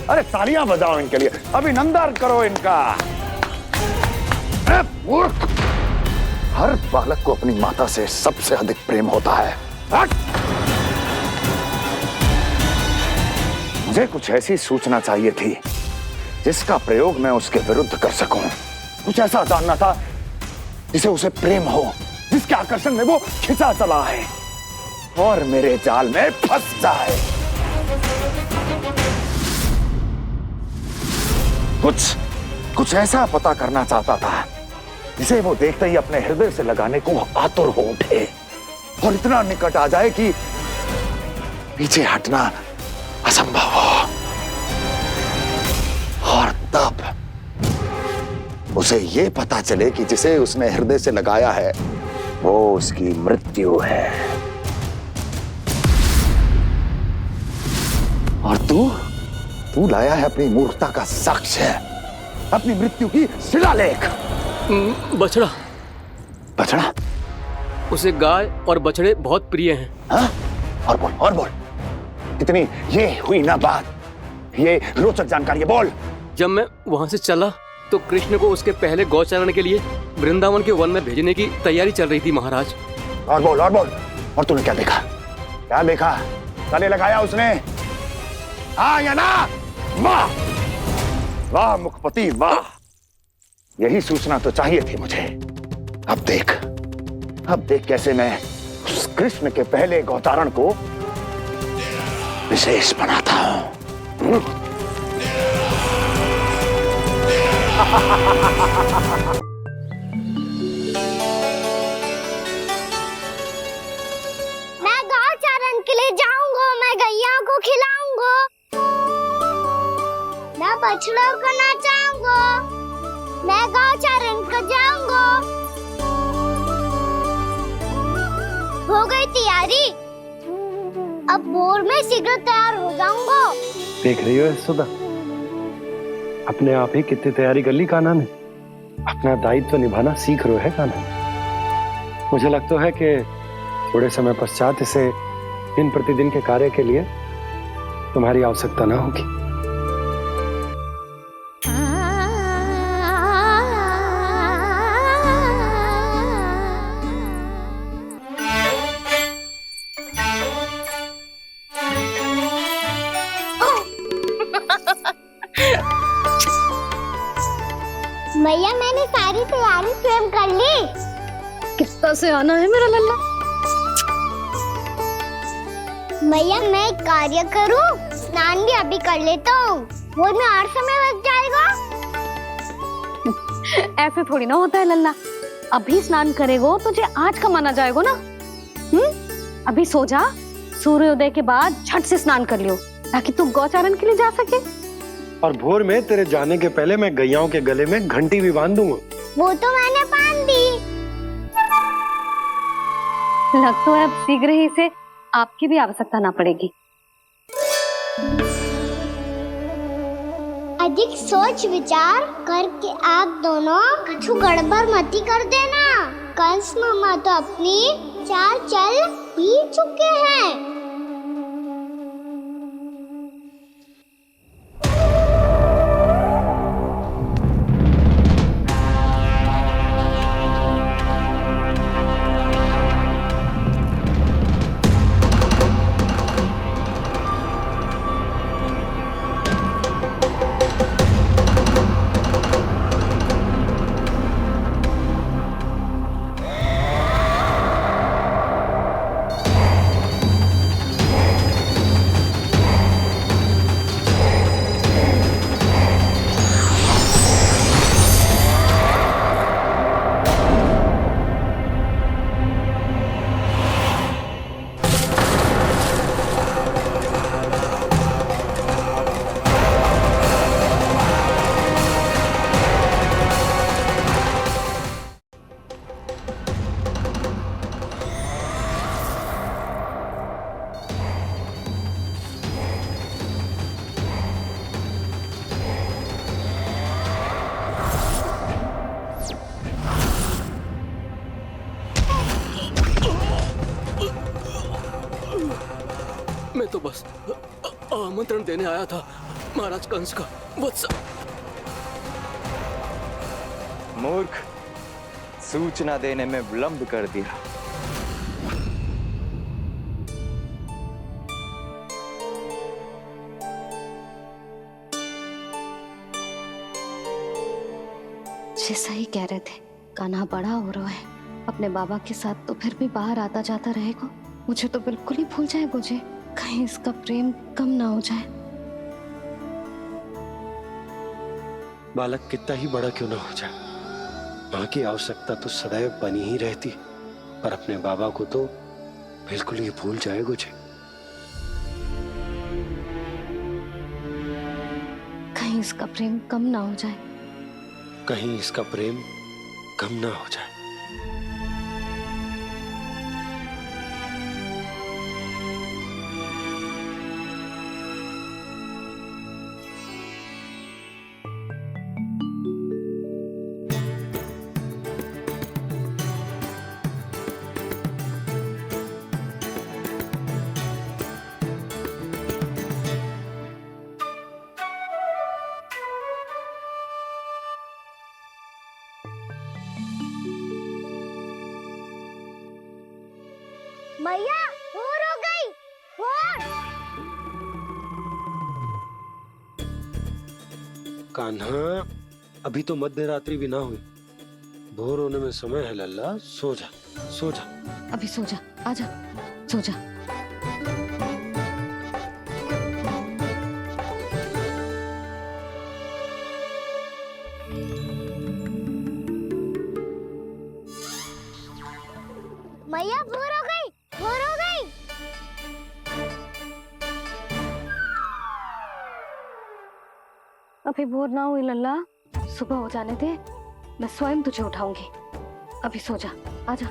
Speaker 15: अरे तालियां बजाओ इनके लिए, अभिनंदन करो इनका। मूर्ख! हर बालक को अपनी माता से सबसे अधिक प्रेम होता है। हट! मुझे कुछ ऐसी सूचना चाहिए थी जिसका प्रयोग मैं उसके विरुद्ध कर सकूं। कुछ ऐसा जानना था जिसे उसे प्रेम हो, जिसके आकर्षण में वो खिंचा चला है और मेरे जाल में फंस जाए। कुछ ऐसा पता करना चाहता था जिसे वो देखते ही अपने हृदय से लगाने को आतुर हो उठे और इतना निकट आ जाए कि पीछे हटना असंभव हो। और तब उसे ये पता चले कि जिसे उसने हृदय से लगाया है वो उसकी मृत्यु है। और तू लाया है अपनी मूर्खता का साक्ष्य, अपनी मृत्यु की शिलालेख।
Speaker 6: बछड़ा।
Speaker 15: बछड़ा?
Speaker 6: उसे गाय और बछड़े बहुत प्रिय हैं।
Speaker 15: हाँ? और बोल। इतनी ये हुई ना बात, ये रोचक जानकारी बोल।
Speaker 6: जब मैं वहां से चला तो कृष्ण को उसके पहले गौचारण के लिए वृंदावन के वन में भेजने की तैयारी चल रही थी महाराज।
Speaker 15: और बोल। और तूने क्या देखा? क्या देखा? गले लगाया उसने? हाँ या ना? वाह वाह मुखपति वाह, यही सूचना तो चाहिए थी मुझे। अब देख कैसे मैं उस कृष्ण के पहले गौतारण को विशेष बनाता हूं।
Speaker 2: मैं गौचारण के लिए जाऊंगा, मैं गैया को खिलाऊंगा, मैं बछड़ों को नचाऊंगा, मैं गौचारण को जाऊंगा। हो गई तैयारी, अब भोर में शीघ्र तैयार हो जाऊंगा।
Speaker 1: देख रही हो यशोदा, अपने आप ही कितनी तैयारी कर ली कान्हा ने। अपना दायित्व निभाना सीख रहे है कान्हा। मुझे लगता है कि थोड़े समय पश्चात इसे दिन प्रतिदिन के कार्य के लिए तुम्हारी आवश्यकता ना होगी।
Speaker 2: भैया मैंने सारी तैयारी स्वयं कर ली।
Speaker 4: कितना से आना है मेरा लल्ला?
Speaker 2: भैया मैं एक कार्य करूं, स्नान भी अभी कर लेता हूँ, वो में और समय लग जाएगा।
Speaker 4: ऐसे थोड़ी ना होता है लल्ला, अभी स्नान करेगो तुझे आज का माना जाएगा ना। अभी सो जा, सूर्योदय के बाद झट से स्नान कर लियो ताकि तू गौचारण के लिए जा सके।
Speaker 1: और भोर में तेरे जाने के पहले मैं गैयाओं के गले में घंटी भी बांध दूंगा।
Speaker 2: वो तो मैंने बांध दी।
Speaker 4: लग तो है अब शीघ्र ही इसे आपकी भी आवश्यकता ना पड़ेगी।
Speaker 2: अधिक सोच विचार करके आप दोनों कछु गड़बड़ मती कर देना। कंस मामा तो अपनी चाल चल ही चुके हैं।
Speaker 6: मैं तो बस आमंत्रण देने आया था महाराज कंस का। वत्स
Speaker 17: मूर्ख, सूचना देने में विलंब कर दिया।
Speaker 4: जैसा ही कह रहे थे, कान्हा बड़ा हो रहा है, अपने बाबा के साथ तो फिर भी बाहर आता जाता रहेगा। मुझे तो बिल्कुल ही भूल जाएगा मुझे, कहीं इसका प्रेम कम ना हो जाए।
Speaker 1: बालक कितना ही बड़ा क्यों ना हो जाए, माँ की आवश्यकता तो सदैव बनी ही रहती, पर अपने बाबा को तो बिल्कुल ही भूल जाए मुझे।
Speaker 4: कहीं इसका प्रेम कम ना हो जाए,
Speaker 1: कहीं इसका प्रेम कम ना हो जाए।
Speaker 2: मैया भोर हो गई। भोर।
Speaker 1: कान्हा, अभी तो मध्य रात्रि भी ना हुई, भोर होने में समय है लल्ला। सो जा, सो जा।
Speaker 4: अभी सो जा, आजा, सो जा।
Speaker 2: मैया भोर हो गई, भोर हो गई।
Speaker 4: अभी भोर ना हुई लल्ला, सुबह हो जाने दे, मैं स्वयं तुझे उठाऊंगी। अभी सो जा, आजा।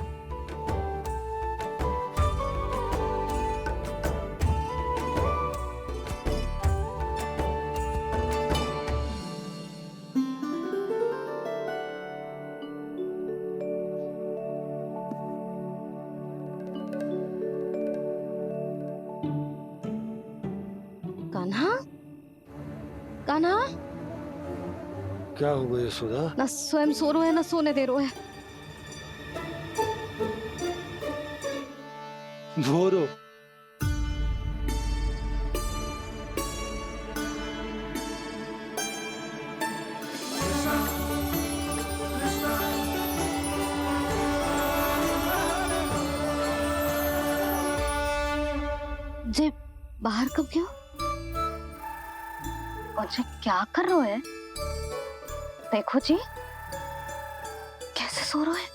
Speaker 4: कान्हा, कान्हा,
Speaker 1: क्या हो गया यशोदा?
Speaker 4: ना स्वयं सो रहे है ना सोने दे रहे है।
Speaker 1: भोर हो।
Speaker 4: जे बाहर कब गयो? और जे क्या कर रहे है? देखो जी, कैसे सो रहे हैं।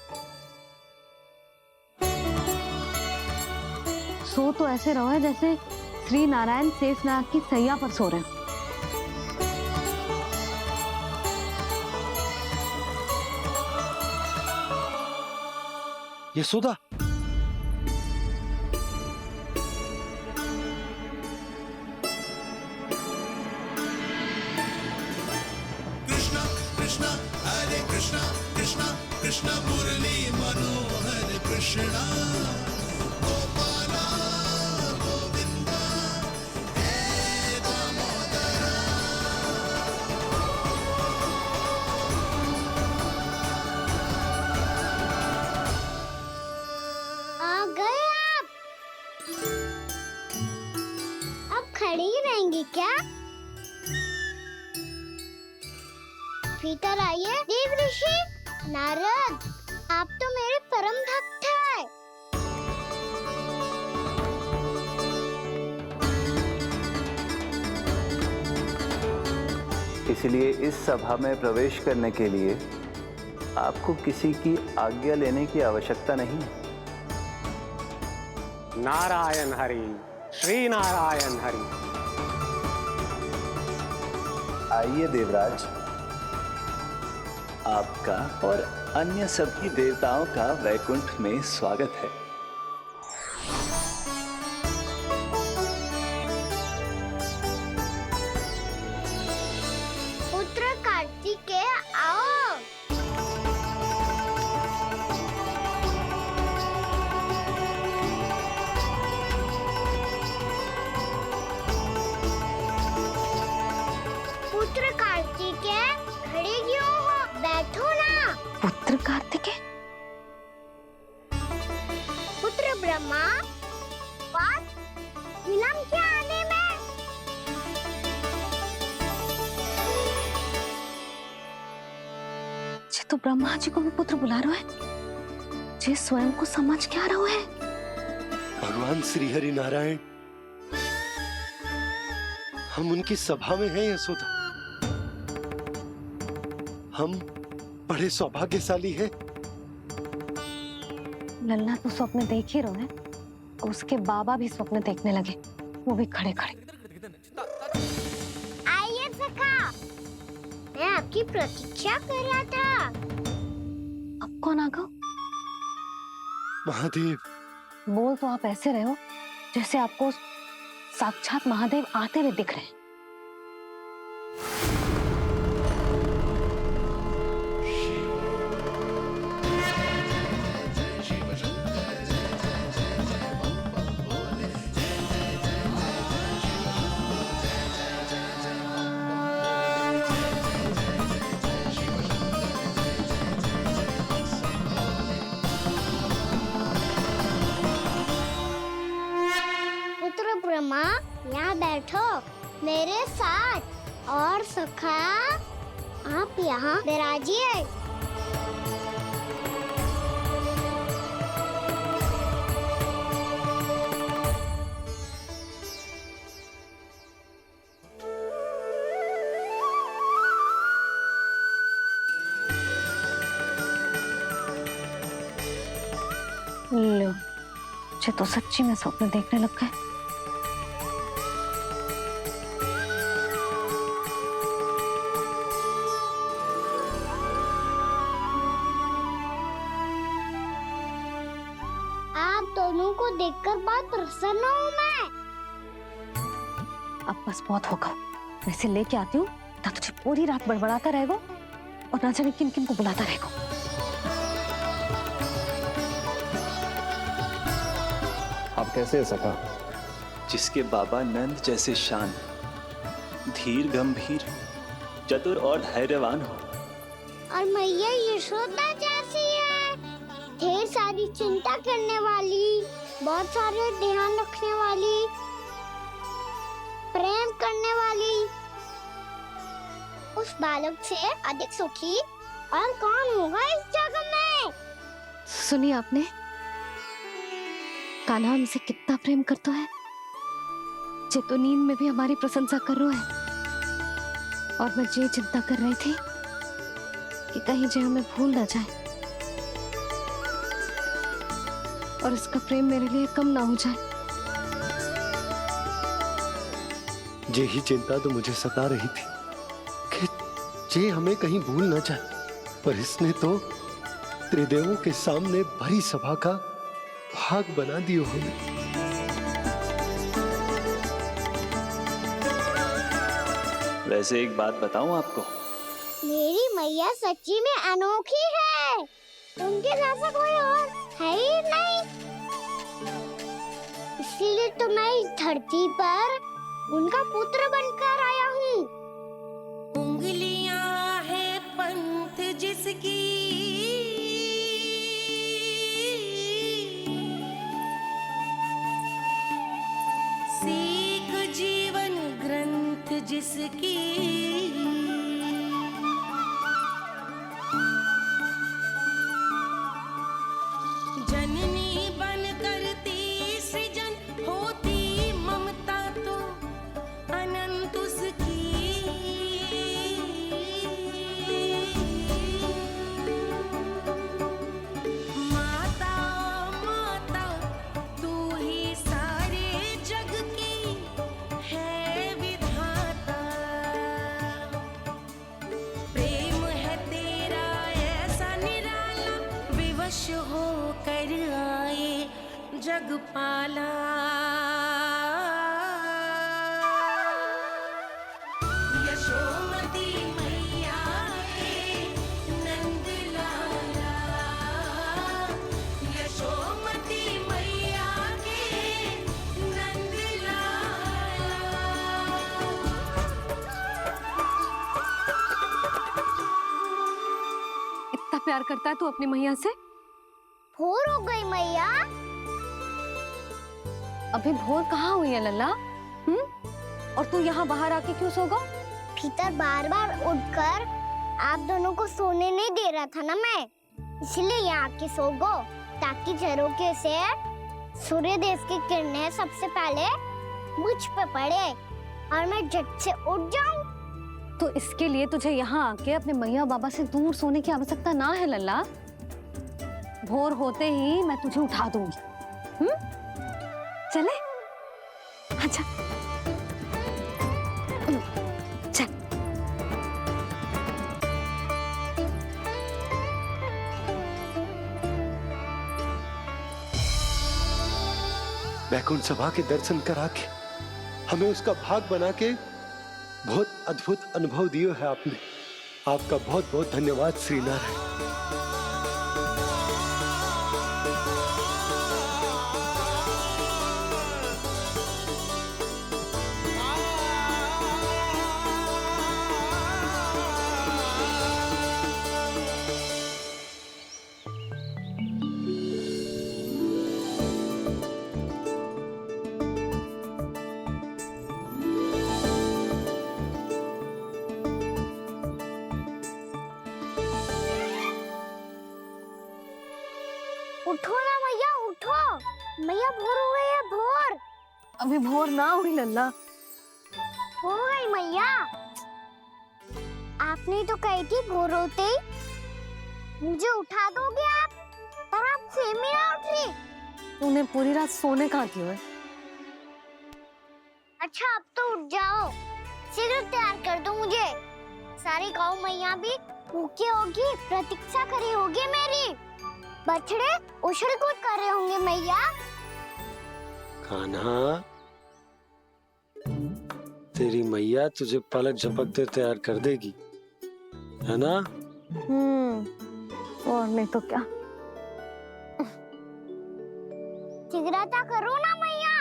Speaker 4: सो तो ऐसे रहो है जैसे श्री नारायण शेषनाग की सैया पर सो रहे हो।
Speaker 1: यशोदा,
Speaker 11: कृष्णा कृष्णा हरे कृष्णा कृष्णा कृष्णा मुरली मनोहर कृष्णा गोपाला गोविंदा हे दामोदरा।
Speaker 2: आ गए आप। अब खड़ी ही रहेंगी क्या? भीतर आइए। देव ऋषि नारद, आप तो मेरे परम भक्त हैं।
Speaker 13: इसलिए इस सभा में प्रवेश करने के लिए आपको किसी की आज्ञा लेने की आवश्यकता नहीं है।
Speaker 18: नारायण हरि, श्री नारायण हरि।
Speaker 13: आइए देवराज, आपका और अन्य सभी देवताओं का वैकुंठ में स्वागत है।
Speaker 2: पुत्र कार्तिकेय आओ। पुत्र कार्तिकेय खड़े क्यों हो? बैठो ना।
Speaker 4: पुत्र कार्तिकेय?
Speaker 2: पुत्र ब्रह्मा, बात विलंब क्या आने में?
Speaker 4: जे तो ब्रह्मा जी को भी पुत्र बुला रहा है, जे स्वयं को समझ क्या रहा है।
Speaker 1: भगवान श्री हरि नारायण, हम उनकी सभा में हैं यशोदा। हम बड़े सौभाग्यशाली हैं।
Speaker 4: लल्ला तो स्वप्न देख ही रहे हैं, और उसके बाबा भी स्वप्न देखने लगे, वो भी खड़े खड़े।
Speaker 2: आइए सखा, मैं आपकी प्रतीक्षा कर रहा था।
Speaker 4: अब कौन आ गया?
Speaker 1: महादेव।
Speaker 4: बोल तो आप ऐसे रहे हो जैसे आपको साक्षात महादेव आते हुए दिख रहे हैं।
Speaker 2: पुत्र ब्रह्मा, यहाँ बैठो मेरे साथ। और सखा, आप यहाँ विराजिए।
Speaker 4: लो, मुझे तो सच्ची में स्वप्न देखने लग गए।
Speaker 2: आप दोनों को देखकर बहुत प्रसन्न हूँ मैं।
Speaker 4: अब बस बहुत होगा, वैसे लेके आती हूँ ना, तुझे पूरी रात बड़बड़ाता रहेगा और ना जाने किन किन को बुलाता रहेगा।
Speaker 14: आप कैसे हैं सखा?
Speaker 13: जिसके बाबा नंद जैसे शांत, धीर गंभीर, चतुर और धैर्यवान हो,
Speaker 2: और मैया यशोदा जैसी है, ढेर सारी चिंता करने वाली, बहुत सारे ध्यान रखने वाली, प्रेम करने वाली। उस बालक से अधिक सुखी और कौन होगा इस जगत में?
Speaker 4: सुनिए आपने, कान्हा हमसे कितना प्रेम करता है, जे तो नींद में भी हमारी प्रशंसा कर रहा है। और मैं ये चिंता कर रही थी कि कहीं जे हमें भूल ना जाए और इसका प्रेम मेरे लिए कम ना हो जाए।
Speaker 1: यही चिंता तो मुझे सता रही थी कि जे हमें कहीं भूल न जाए, पर इसने तो त्रिदेवों के सामने भरी सभा का भाग बना दियो हमें।
Speaker 13: वैसे एक बात बताऊं आपको,
Speaker 2: मेरी मैया सच्ची में अनोखी है, उनके जैसा कोई और है ही नहीं। इसीलिए तो मैं इस धरती पर उनका पुत्र बनकर आया हूँ।
Speaker 12: उंगलियां है पंथ जिसकी, सीख जीवन ग्रंथ जिसकी, जननी बन करती सृजन होती ममता तो अनंत उसकी। माता माता तू ही सारे जग की है विधाता, प्रेम है तेरा ऐसा निराला, विवश हो कर आए जग पाला। यशोमती मैया के नंद लाला, यशोमती मैया के नंद लाला।
Speaker 4: इतना प्यार करता है तू अपनी मैया से?
Speaker 2: भोर हो गई मैया।
Speaker 4: अभी भोर कहाँ हुई है लल्ला? और तू यहाँ बाहर आके क्यों सो गया?
Speaker 2: भीतर बार बार उठकर आप दोनों को सोने नहीं दे रहा था ना मैं, इसलिए यहाँ आके सो गो, ताकि झरोखे से सूर्य देव की किरणें सबसे पहले मुझ पे पड़े और मैं झट से उठ जाऊं।
Speaker 4: तो इसके लिए तुझे यहाँ आके अपने मैया बाबा से दूर सोने की आवश्यकता ना है लल्ला। भोर होते ही मैं तुझे उठा दूंगी। चले? अच्छा चल।
Speaker 1: वैकुंठ सभा के दर्शन करा के हमें उसका भाग बना के बहुत अद्भुत अनुभव दियो है आपने। आपका बहुत बहुत धन्यवाद श्रीनारायण।
Speaker 2: उठो ना मैया, उठो। मैया भोर हो गई है, भोर।
Speaker 4: अभी भोर ना हुई लल्ला।
Speaker 2: हो गई मैया। आपने तो कही थी भोर होते ही मुझे उठा दोगे आप, पर आप सेम ही ना उठ रही।
Speaker 4: तूने पूरी रात सोने कहाँ की है?
Speaker 2: अच्छा अब तो उठ जाओ, शीघ्र तैयार कर दो मुझे। सारी गाँव मैया भी भूखी होगी, प्रतीक्षा करी होगी मेरी। बछड़े उछल कूद कर रहे होंगे मैया।
Speaker 1: कान्हा, तेरी मैया तुझे पलक झपकते तैयार कर देगी, है ना?
Speaker 4: और नहीं तो क्या।
Speaker 2: शीघ्रता करो ना मैया।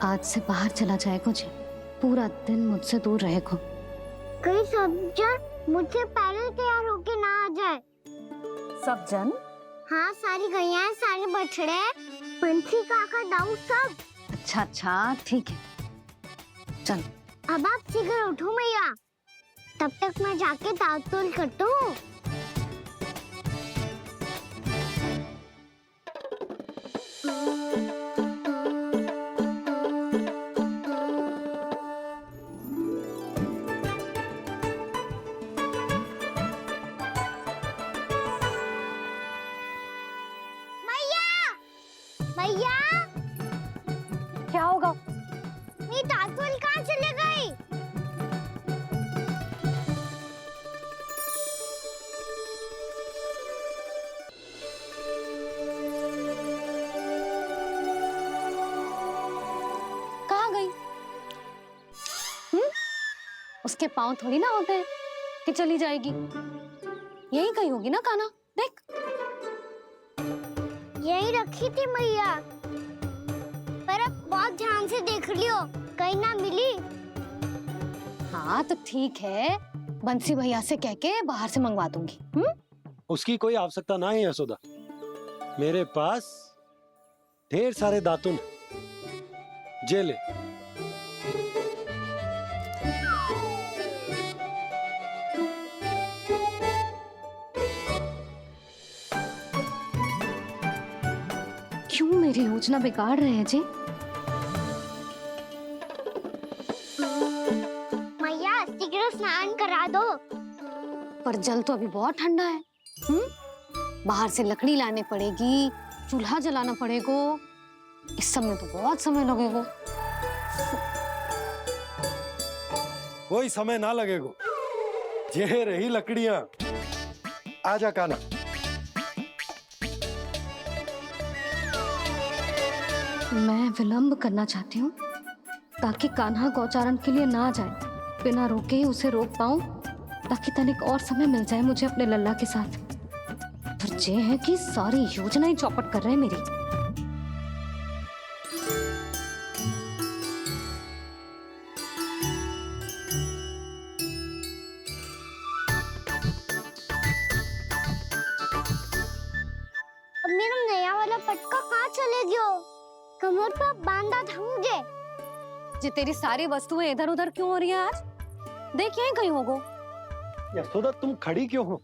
Speaker 4: आज से बाहर चला जाएगा जी, पूरा दिन मुझसे दूर रहेगा।
Speaker 2: कहीं सब जन मुझसे पहले तैयार होके ना आ जाए।
Speaker 4: सब जन?
Speaker 2: हाँ, सारी गैया, सारे बछड़े, पंछी, काका, दाऊ सब।
Speaker 4: अच्छा अच्छा ठीक है, चल।
Speaker 2: अब आप शीघ्र उठो मैया, तब तक मैं जाके ताल-तोल करता हूँ। मैया,
Speaker 4: क्या होगा?
Speaker 2: ये दातुन कहाँ चले गई?
Speaker 4: कहाँ गई? उसके पाँव थोड़ी ना होते हैं कि चली जाएगी। यही कहीं होगी ना कान्हा, देख।
Speaker 2: यही रखी थी मैया, पर अब बहुत ध्यान से देख लियो, कहीं ना मिली।
Speaker 4: हाँ तो ठीक है, बंसी भैया से कह के बाहर से मंगवा दूंगी।
Speaker 1: उसकी कोई आवश्यकता ना है यशोदा, मेरे पास ढेर सारे दातुन, जे ले।
Speaker 4: क्यों मेरी योजना बिगाड़ रहे हैं जी?
Speaker 2: मैया शीघ्र स्नान करा दो।
Speaker 4: पर जल तो अभी बहुत ठंडा है। बाहर से लकड़ी लाने पड़ेगी, चूल्हा जलाना पड़ेगा। इस सब में तो बहुत समय लगेगा।
Speaker 1: कोई समय ना लगेगा, ये रही लकड़ियां। आजा कान्हा।
Speaker 4: मैं विलंब करना चाहती हूँ ताकि कान्हा गौचारण के लिए ना जाए। बिना रोके ही उसे रोक पाऊं, ताकि तनिक और समय मिल जाए मुझे अपने लल्ला के साथ। पर ये है कि सारी योजना ही चौपट कर रहे हैं मेरी।
Speaker 2: अब मेरा नया वाला पटका कहाँ चले गयो? कमर पर बांधा था मुझे।
Speaker 4: जी तेरी सारी वस्तुएं इधर उधर क्यों हो रही है आज? देख यहीं कहीं होगो।
Speaker 1: यशोदा तुम खड़ी क्यों हो?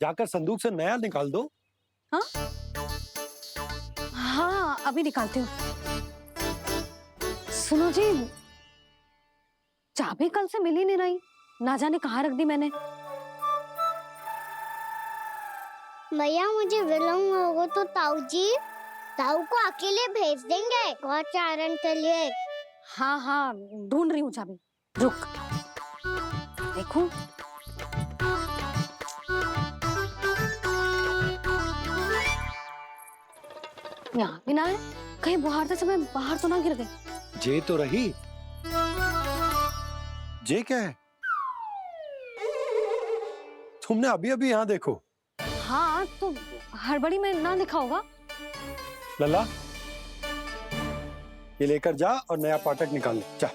Speaker 1: जाकर संदूक से नया निकाल दो।
Speaker 4: हाँ हाँ अभी निकालती हूँ। सुनो जी, चाबी कल से मिल ही नहीं रही, ना जाने कहाँ रख दी मैंने।
Speaker 2: मैया मुझे विलम्ब होगा तो ताऊ को अकेले भेज देंगे गौचारण के लिए।
Speaker 4: हाँ हाँ ढूंढ रही हूँ चाबी, रुक। देखूं। यहाँ भी ना है, कहीं बुहारते समय बाहर तो ना गिर गई।
Speaker 1: जे तो रही। जे क्या है? तुमने अभी अभी यहाँ देखो।
Speaker 4: हाँ तो हड़बड़ी में ना दिखा होगा।
Speaker 1: लल्ला, ये लेकर जा और नया पाठक निकाल ले, जा।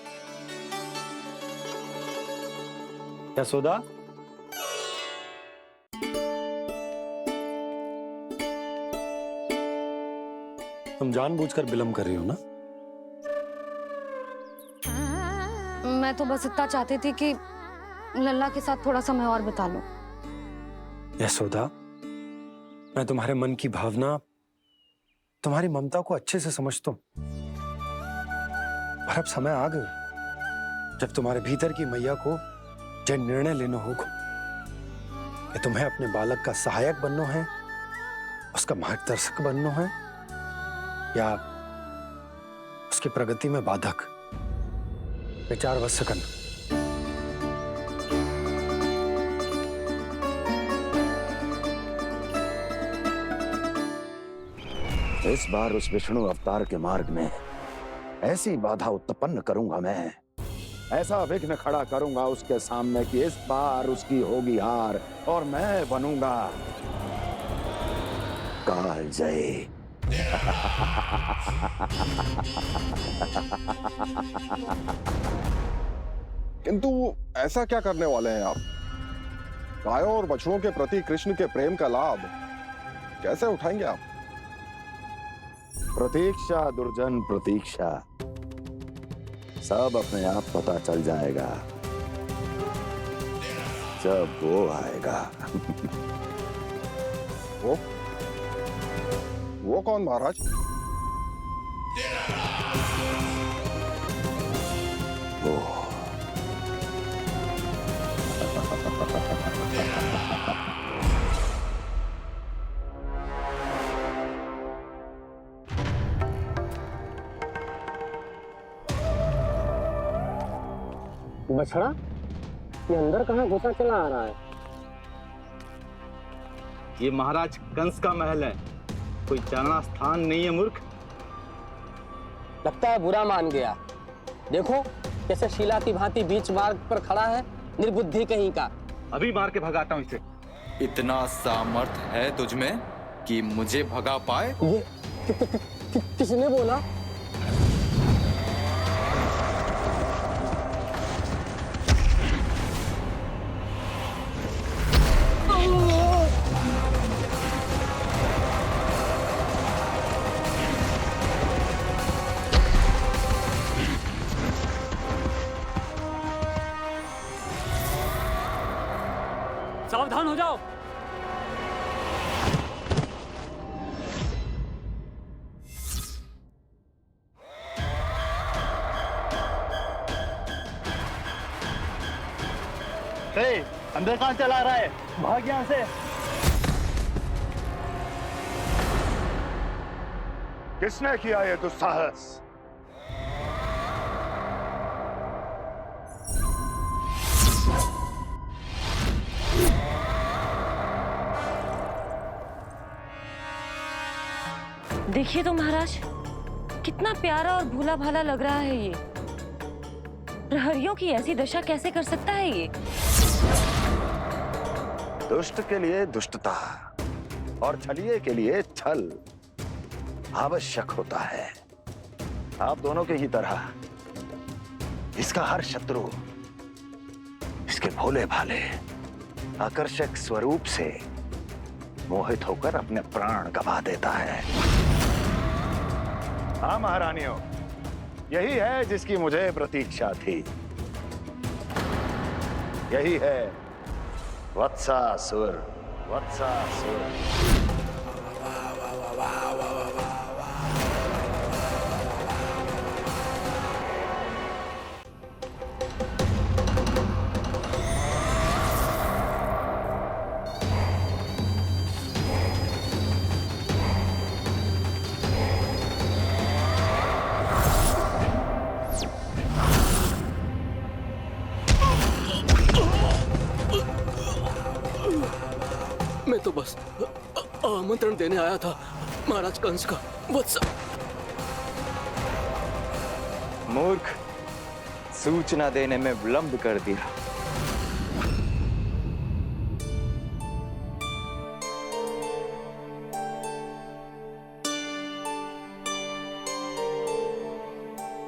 Speaker 1: यशोदा, तुम जानबूझकर विलंब कर रही हो ना?
Speaker 4: मैं तो बस इतना चाहती थी कि लल्ला के साथ थोड़ा समय और बिता लो।
Speaker 1: यशोदा, मैं तुम्हारे मन की भावना, तुम्हारी ममता को अच्छे से समझता हूं। पर अब समय आ गया जब तुम्हारे भीतर की मैया को जो निर्णय लेना होगा कि तुम्हें अपने बालक का सहायक बनना है, उसका मार्गदर्शक बनना है, या उसकी प्रगति में बाधक। विचार अवश्य करना।
Speaker 15: इस बार उस विष्णु अवतार के मार्ग में ऐसी बाधा उत्पन्न करूंगा मैं, ऐसा विघ्न खड़ा करूंगा उसके सामने कि इस बार उसकी होगी हार और मैं बनूंगा कालजयी।
Speaker 14: किंतु ऐसा क्या करने वाले हैं आप? गायों और बछड़ों के प्रति कृष्ण के प्रेम का लाभ कैसे उठाएंगे आप?
Speaker 15: प्रतीक्षा दुर्जन प्रतीक्षा, सब अपने आप पता चल जाएगा जब वो आएगा।
Speaker 14: वो कौन महाराज?
Speaker 15: वो
Speaker 18: बछड़ा ये अंदर कहाँ घुसा चला आ रहा है?
Speaker 17: ये महाराज कंस का महल है, कोई जाना स्थान नहीं है मूर्ख।
Speaker 18: लगता है बुरा मान गया। देखो कैसे शीला की भांति बीच मार्ग पर खड़ा है, निर्बुद्धि कहीं का।
Speaker 17: अभी मार के भगाता हूँ इसे। इतना सामर्थ है तुझमें कि मुझे भगा पाए?
Speaker 18: ये किसने बोला?
Speaker 16: सावधान हो जाओ।
Speaker 15: अंदर कहाँ चला रहा है? भाग यहाँ से। किसने किया ये दुस्साहस?
Speaker 9: देखिए तो महाराज, कितना प्यारा और भोला भाला लग रहा है ये। प्रहरियों की ऐसी दशा कैसे कर सकता है ये?
Speaker 15: दुष्ट के लिए दुष्टता और छलिए के लिए छल आवश्यक होता है। आप दोनों के ही तरह इसका हर शत्रु इसके भोले भाले आकर्षक स्वरूप से मोहित होकर अपने प्राण गंवा देता है। हाँ महारानियों, यही है जिसकी मुझे प्रतीक्षा थी। यही है वत्सासुर। वत्सासुर।
Speaker 6: मैं तो बस आमंत्रण देने आया था महाराज कंस का। वत्सा
Speaker 17: मूर्ख, सूचना देने में विलंब कर दिया।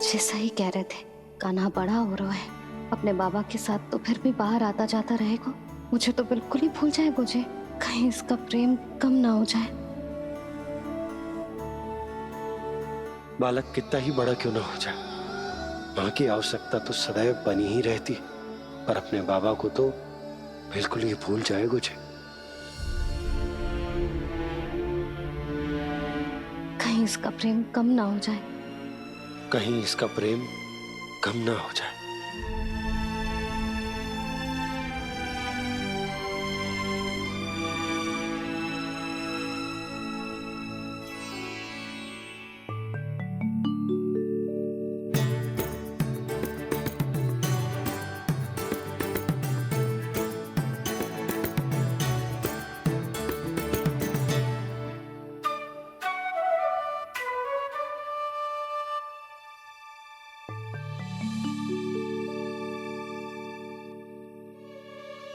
Speaker 4: जैसा ही कह रहे थे, कान्हा बड़ा हो रहा है, अपने बाबा के साथ तो फिर भी बाहर आता जाता रहेगा। मुझे तो बिल्कुल ही भूल जाए मुझे, कहीं इसका प्रेम कम ना हो जाए।
Speaker 1: बालक कितना ही बड़ा क्यों ना हो जाए, माँ की आवश्यकता तो सदैव बनी ही रहती, पर अपने बाबा को तो बिल्कुल ही भूल जाए मुझे।
Speaker 4: कहीं इसका प्रेम कम ना हो जाए।
Speaker 1: कहीं इसका प्रेम कम ना हो जाए।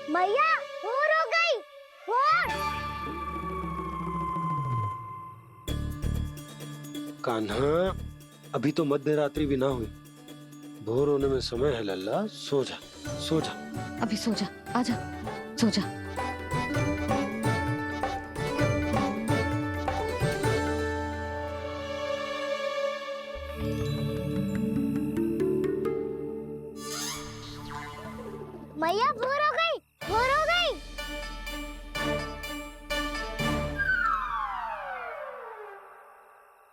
Speaker 2: मैया भोर हो गई। भोर।
Speaker 1: कान्हा, अभी तो मध्य रात्रि भी ना हुई, भोर होने में समय है लल्ला। सो जा, सो जा।
Speaker 4: अभी सो जा, आजा, सो जा।
Speaker 2: मैया भोर हो गई। भोर हो गई।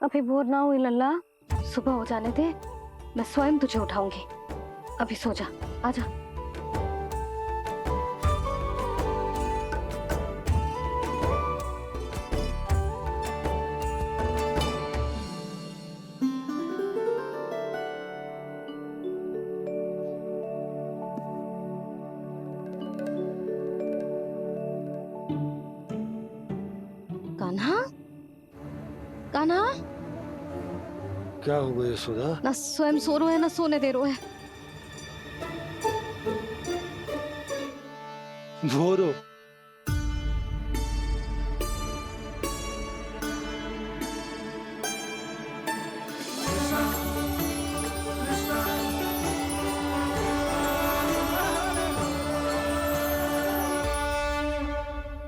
Speaker 4: अभी भोर ना हुई लल्ला, सुबह हो जाने दे, मैं स्वयं तुझे उठाऊंगी। अभी सो जा, आजा।
Speaker 1: क्या हो गया यशोदा?
Speaker 4: ना स्वयं सो रहे है ना सोने दे रहे है।
Speaker 1: भोरो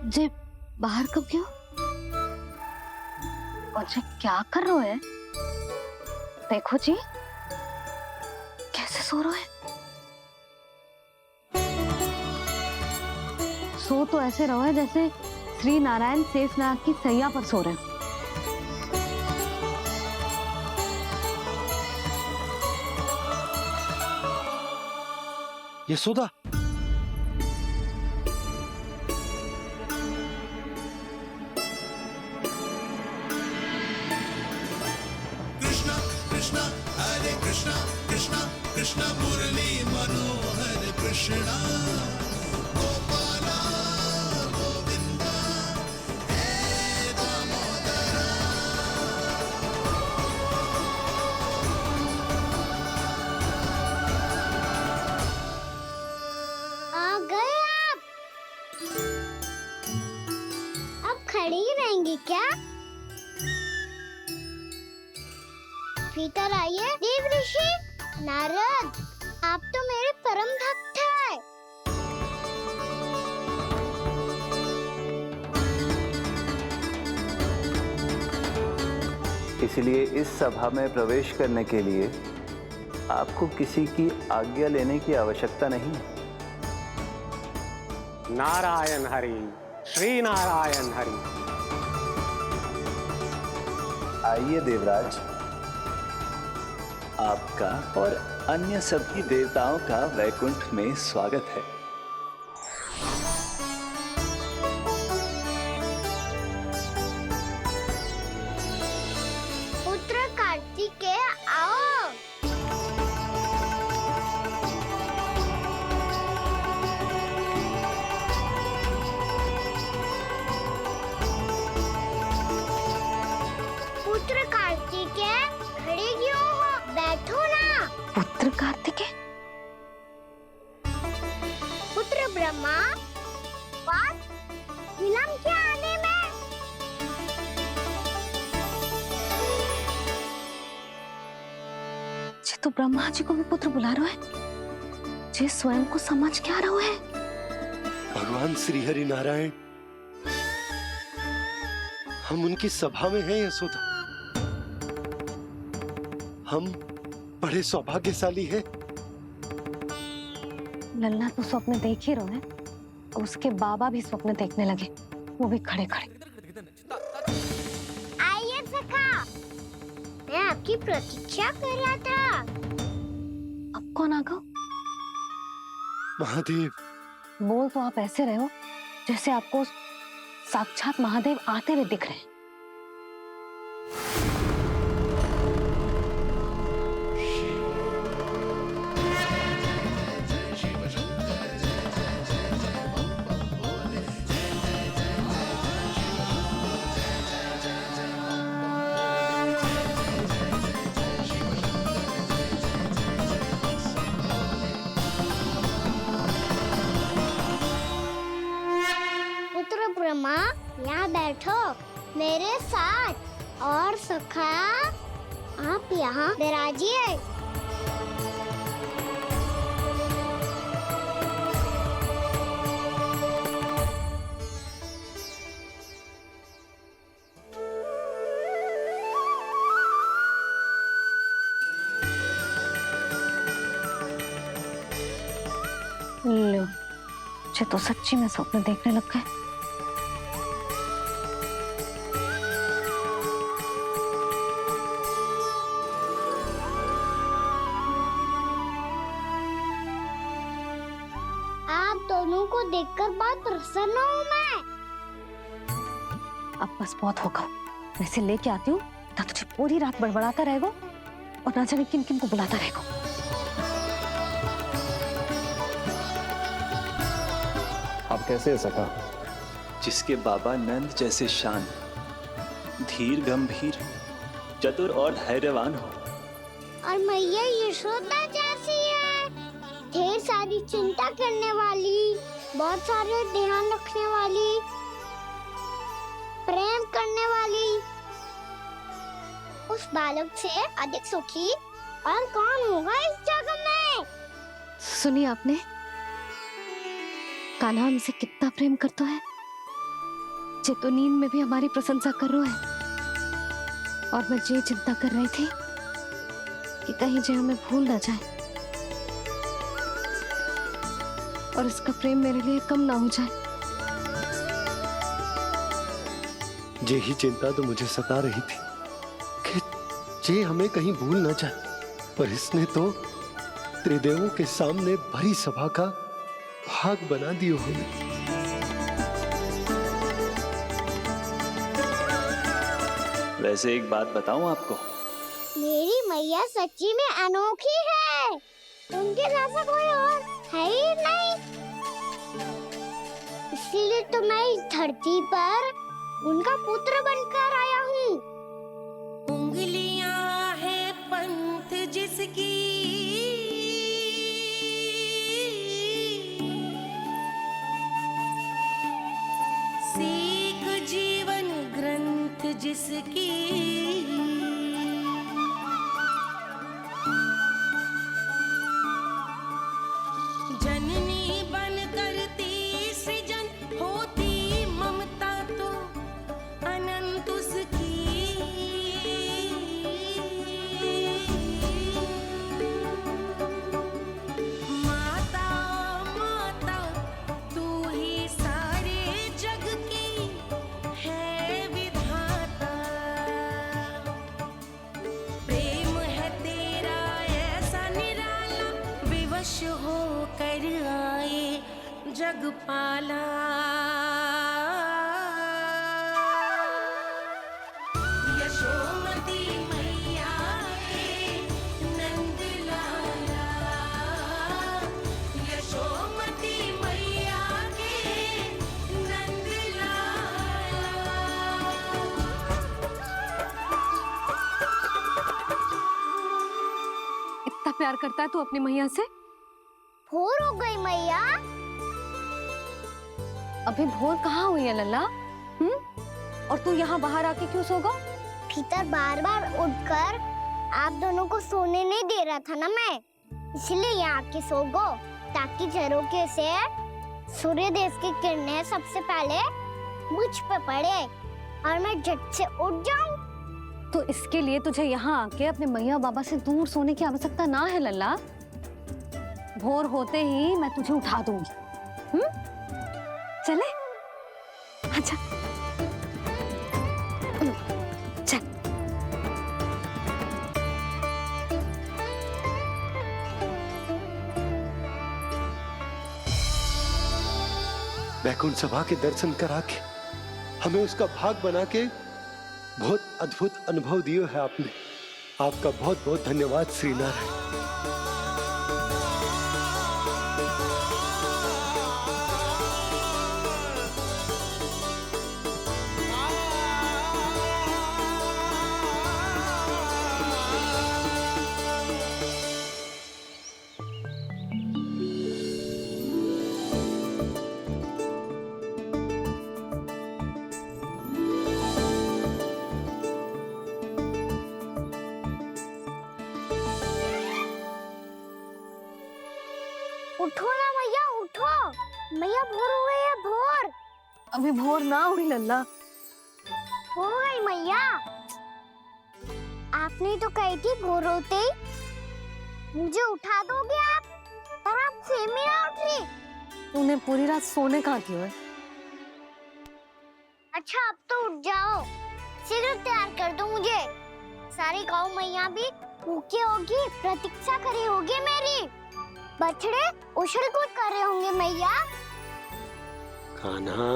Speaker 4: जे बाहर कब क्यों? और जे क्या कर रहे है? देखो जी कैसे सो रहे हैं। सो तो ऐसे रहो है जैसे श्री नारायण शेषनाग की सैया पर सो रहे हैं।
Speaker 1: यशोदा,
Speaker 11: कृष्णा हरे कृष्णा कृष्णा कृष्णा मुरली मनोहर कृष्णा गोपाला गोविंदा हे दामोदरा।
Speaker 2: आ गए आप? अब खड़ी ही रहेंगी क्या? भीतर आइए। देव ऋषि नारद, आप तो मेरे परम भक्त हैं।
Speaker 13: इसलिए इस सभा में प्रवेश करने के लिए आपको किसी की आज्ञा लेने की आवश्यकता नहीं है।
Speaker 19: नारायण हरि, श्री नारायण हरि।
Speaker 13: आइए देवराज, आपका और अन्य सभी देवताओं का वैकुंठ में स्वागत है।
Speaker 2: पुत्र कार्तिकेय आओ। पुत्र कार्तिकेय खड़े क्यों हो? बैठो ना।
Speaker 4: पुत्र कार्तिकेय?
Speaker 2: पुत्र ब्रह्मा, बात विलंब क्या आने में?
Speaker 4: जे तो ब्रह्मा जी को भी पुत्र बुला रहे हैं, जे स्वयं को समझ क्या रहे हैं।
Speaker 1: भगवान श्री हरि नारायण, हम उनकी सभा में हैं यशोदा। हम बड़े सौभाग्यशाली हैं।
Speaker 4: लल्ला तो स्वप्न देख ही रहे हैं, उसके बाबा भी स्वप्न देखने लगे, वो भी खड़े खड़े।
Speaker 2: आइए सखा, मैं आपकी प्रतीक्षा कर रहा था।
Speaker 4: अब कौन आ गया?
Speaker 1: महादेव।
Speaker 4: बोल तो आप ऐसे रहे हो जैसे आपको साक्षात महादेव आते हुए दिख रहे हैं।
Speaker 2: पुत्र ब्रह्मा, यहाँ बैठो मेरे साथ। और सखा, आप यहाँ विराजिए।
Speaker 4: लो, मुझे तो सच्ची में स्वप्न देखने लग गए।
Speaker 2: आप दोनों को देखकर बहुत प्रसन्न हूँ मैं।
Speaker 4: अब बस बहुत होगा, वैसे लेके आती हूँ ना, तुझे पूरी रात बड़बड़ाता रहेगा और ना जाने किन किन को बुलाता रहेगा।
Speaker 13: आप कैसे है सखा? जिसके बाबा नंद जैसे शान, धीर गंभीर, चतुर और धैर्यवान हो,
Speaker 2: और मैया यशोदा जैसी है, ढेर सारी चिंता करने वाली, बहुत सारे ध्यान रखने वाली, प्रेम करने वाली। उस बालक से अधिक सुखी और कौन होगा इस जगत में?
Speaker 4: सुनिए आपने, कान्हा हमसे कितना प्रेम करता है। जे तो नींद में भी हमारी प्रशंसा कर रहा है। और मैं ये चिंता कर रही थी कि कहीं जे हमें भूल ना जाए और इसका प्रेम मेरे लिए कम ना हो जाए।
Speaker 1: यही चिंता तो मुझे सता रही थी कि जे हमें कहीं भूल ना जाए, पर इसने तो त्रिदेवों के सामने भरी सभा का भाग बना दियो हमें।
Speaker 13: वैसे एक बात बताऊं आपको,
Speaker 2: मेरी मैया सच्ची में अनोखी है, उनके जैसा कोई और है ही नहीं। इसीलिए तो मैं इस धरती पर उनका पुत्र बनकर आया हूँ।
Speaker 12: उंगलियां है पंथ जिसकी, सीख जीवन ग्रंथ जिसकी, जननी बन करती सृजन होती ममता तो अनंत उसकी। माता माता तू ही सारे जग की है विधाता, प्रेम है तेरा ऐसा निराला, विवश हो कर आए जग पाला। यशोमती मैया के नंद लाला, यशोमती मैया के नंद लाला।
Speaker 4: इतना प्यार करता है तू अपनी मैया से?
Speaker 2: भोर हो गई मैया।
Speaker 4: अभी भोर कहाँ हुई है लल्ला? और तू यहाँ बाहर आके क्यों सो गया?
Speaker 2: भीतर बार बार उठकर आप दोनों को सोने नहीं दे रहा था ना मैं, इसलिए यहाँ आके सो गो, ताकि झरोखे से सूर्य देव की किरणें सबसे पहले मुझ पे पड़े और मैं झट से उठ जाऊं।
Speaker 4: तो इसके लिए तुझे यहाँ आके अपने मैया बाबा से दूर सोने की आवश्यकता ना है लल्ला। भोर होते ही मैं तुझे उठा दूंगी। चले? अच्छा चल।
Speaker 1: वैकुंठ सभा के दर्शन करा के हमें उसका भाग बना के बहुत अद्भुत अनुभव दिया है आपने। आपका बहुत बहुत धन्यवाद श्री नारायण।
Speaker 2: उठो ना मैया, उठो। मैया भोर हो गई है, भोर।
Speaker 4: अभी भोर ना हुई लल्ला।
Speaker 2: हो गई मैया। आपने तो कही थी भोर होते ही मुझे उठा दोगे आप, पर आप फिर भी ना उठ रही।
Speaker 4: तूने पूरी रात सोने कहाँ दिया है?
Speaker 2: अच्छा अब तो उठ जाओ, शीघ्र तैयार कर दो मुझे। सारी गाँव मैया भी भूखी होगी, प्रतीक्षा करी होगी मेरी। बछड़े उछल कूद कर रहे होंगे मैया।
Speaker 1: कान्हा,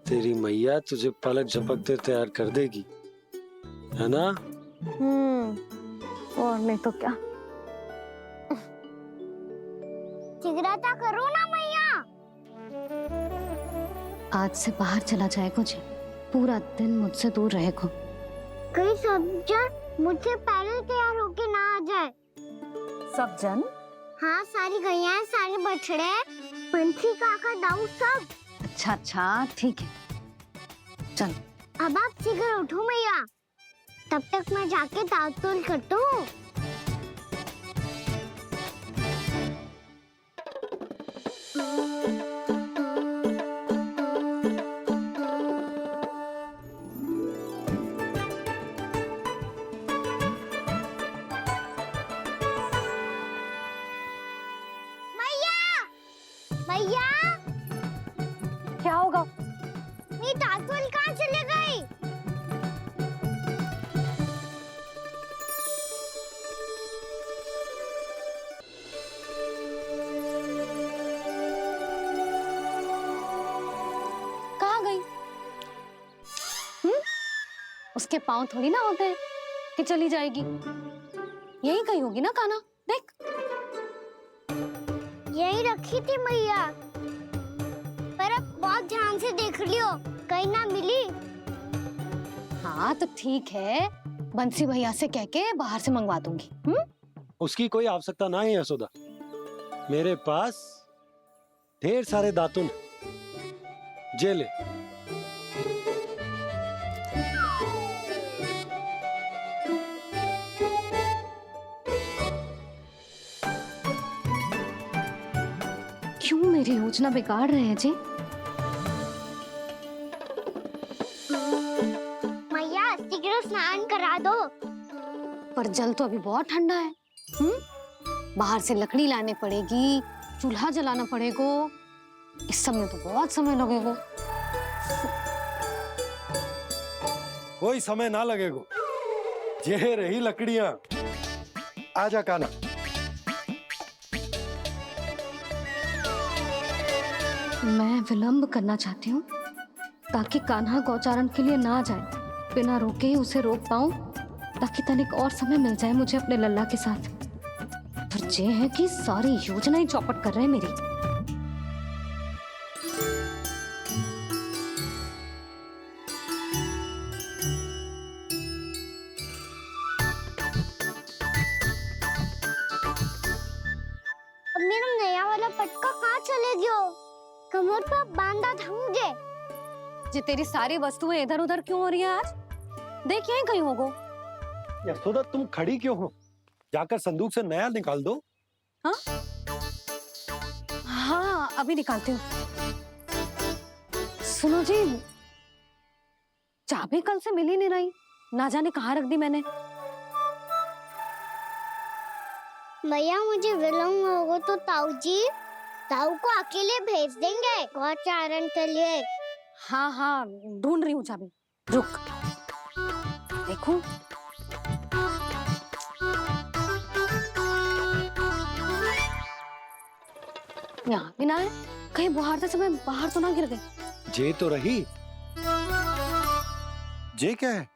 Speaker 1: तेरी मैया तुझे पलक झपकते तैयार कर देगी, है ना?
Speaker 4: और नहीं तो क्या।
Speaker 2: शीघ्रता करो ना मैया।
Speaker 4: आज से बाहर चला जाएगा जी, पूरा दिन मुझसे दूर रहेगा।
Speaker 2: कहीं सब जन मुझसे पहले तैयार होके ना आ जाए।
Speaker 9: सब जन?
Speaker 2: हाँ, सारी गैया, सारे बछड़े, पंछी, काका, दाऊ सब।
Speaker 4: अच्छा अच्छा ठीक है, चल।
Speaker 2: अब आप शीघ्र उठो मैया, तब तक मैं जाके ताल-तोल करता हूँ। मैया,
Speaker 4: क्या होगा?
Speaker 2: मेरी ताल-तोल कहाँ चले गई?
Speaker 4: कहाँ गई? उसके पाँव थोड़ी ना होते हैं कि चली जाएगी। यही कहीं होगी ना कान्हा, देख।
Speaker 2: यही रखी थी मैया, पर अब बहुत ध्यान से देख लियो, कहीं ना मिली।
Speaker 4: हाँ तो ठीक है, बंसी भैया से कह के बाहर से मंगवा दूंगी।
Speaker 1: उसकी कोई आवश्यकता ना है यशोदा, मेरे पास ढेर सारे दातुन, जे ले।
Speaker 4: क्यों मेरी योजना बिगाड़ रहे हैं जी?
Speaker 2: मैया शीघ्र स्नान करा दो।
Speaker 4: पर जल तो अभी बहुत ठंडा है। बाहर से लकड़ी लाने पड़ेगी, चूल्हा जलाना पड़ेगा, इस सब में तो बहुत समय लगेगा।
Speaker 1: कोई समय ना लगेगा, ये रही लकड़ियां। आजा कान्हा।
Speaker 4: मैं विलंब करना चाहती हूँ ताकि कान्हा गौचारण के लिए ना जाए, बिना रोके ही उसे रोक पाऊं, ताकि तनिक और समय मिल जाए मुझे अपने लल्ला के साथ। पर ये है कि सारी योजना ही चौपट कर रहे हैं मेरी।
Speaker 2: अब मेरा नया वाला पटका कहाँ चले गयो? कमर पर बांधा था मुझे।
Speaker 4: ये तेरी सारी वस्तुएं इधर उधर क्यों हो रही हैं आज? देख यहीं कहीं होगो।
Speaker 1: यशोदा तुम खड़ी क्यों हो? जाकर संदूक से नया निकाल दो।
Speaker 4: हाँ हाँ अभी निकालती हूँ। सुनो जी, चाबी कल से मिल ही नहीं रही, ना जाने कहाँ रख दी मैंने।
Speaker 2: मैया मुझे विलम्ब होगा तो ताऊ को अकेले भेज देंगे गौचारण के लिए।
Speaker 4: हाँ हाँ ढूंढ रही हूँ चाबी, रुक। देखूं। यहाँ भी ना है, कहीं बुहारते समय बाहर तो ना गिर गए।
Speaker 1: जे तो रही। जे क्या है?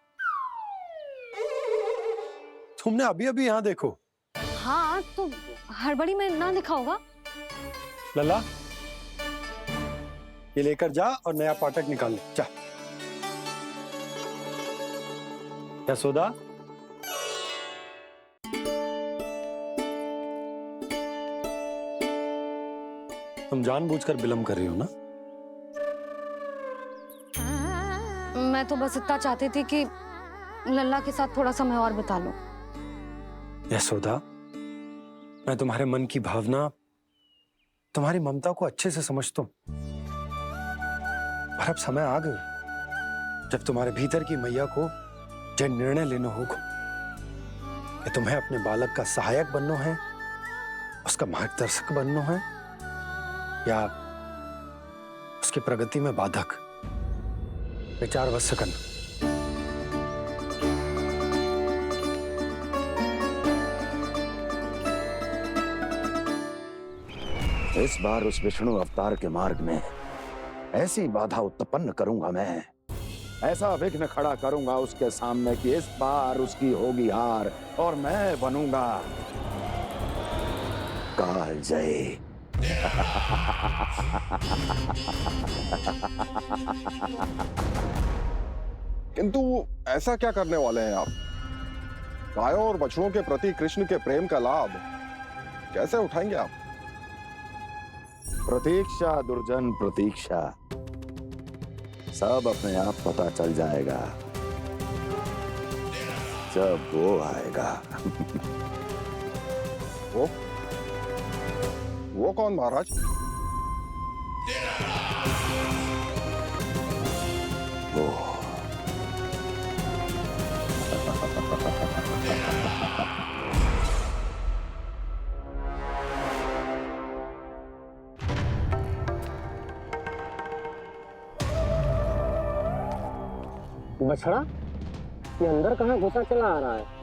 Speaker 1: तुमने अभी अभी यहाँ देखो।
Speaker 4: हाँ तो हड़बड़ी में ना दिखा होगा।
Speaker 1: लल्ला ये लेकर जा और नया पाठक निकाल ले, जा। यशोदा तुम जानबूझकर विलंब कर रही हो ना?
Speaker 4: मैं तो बस इतना चाहती थी कि लल्ला के साथ थोड़ा समय और बिता लूं।
Speaker 1: यशोदा मैं तुम्हारे मन की भावना, तुम्हारी ममता को अच्छे से समझता हूं, पर अब समय आ गया जब तुम्हारे भीतर की मैया को यह निर्णय लेना होगा कि तुम्हें अपने बालक का सहायक बनना है, उसका मार्गदर्शक बनना है, या उसकी प्रगति में बाधक। विचार अवश्य करना।
Speaker 15: इस बार उस विष्णु अवतार के मार्ग में ऐसी बाधा उत्पन्न करूंगा मैं, ऐसा विघ्न खड़ा करूंगा उसके सामने कि इस बार उसकी होगी हार और मैं बनूंगा कालजयी।
Speaker 14: किंतु ऐसा क्या करने वाले हैं आप? गायों और बछड़ों के प्रति कृष्ण के प्रेम का लाभ कैसे उठाएंगे आप?
Speaker 15: प्रतीक्षा दुर्जन प्रतीक्षा, सब अपने आप पता चल जाएगा जब वो आएगा।
Speaker 14: वो कौन महाराज?
Speaker 15: वो
Speaker 18: बछड़ा, ये अंदर कहाँ घुसा चला आ रहा है?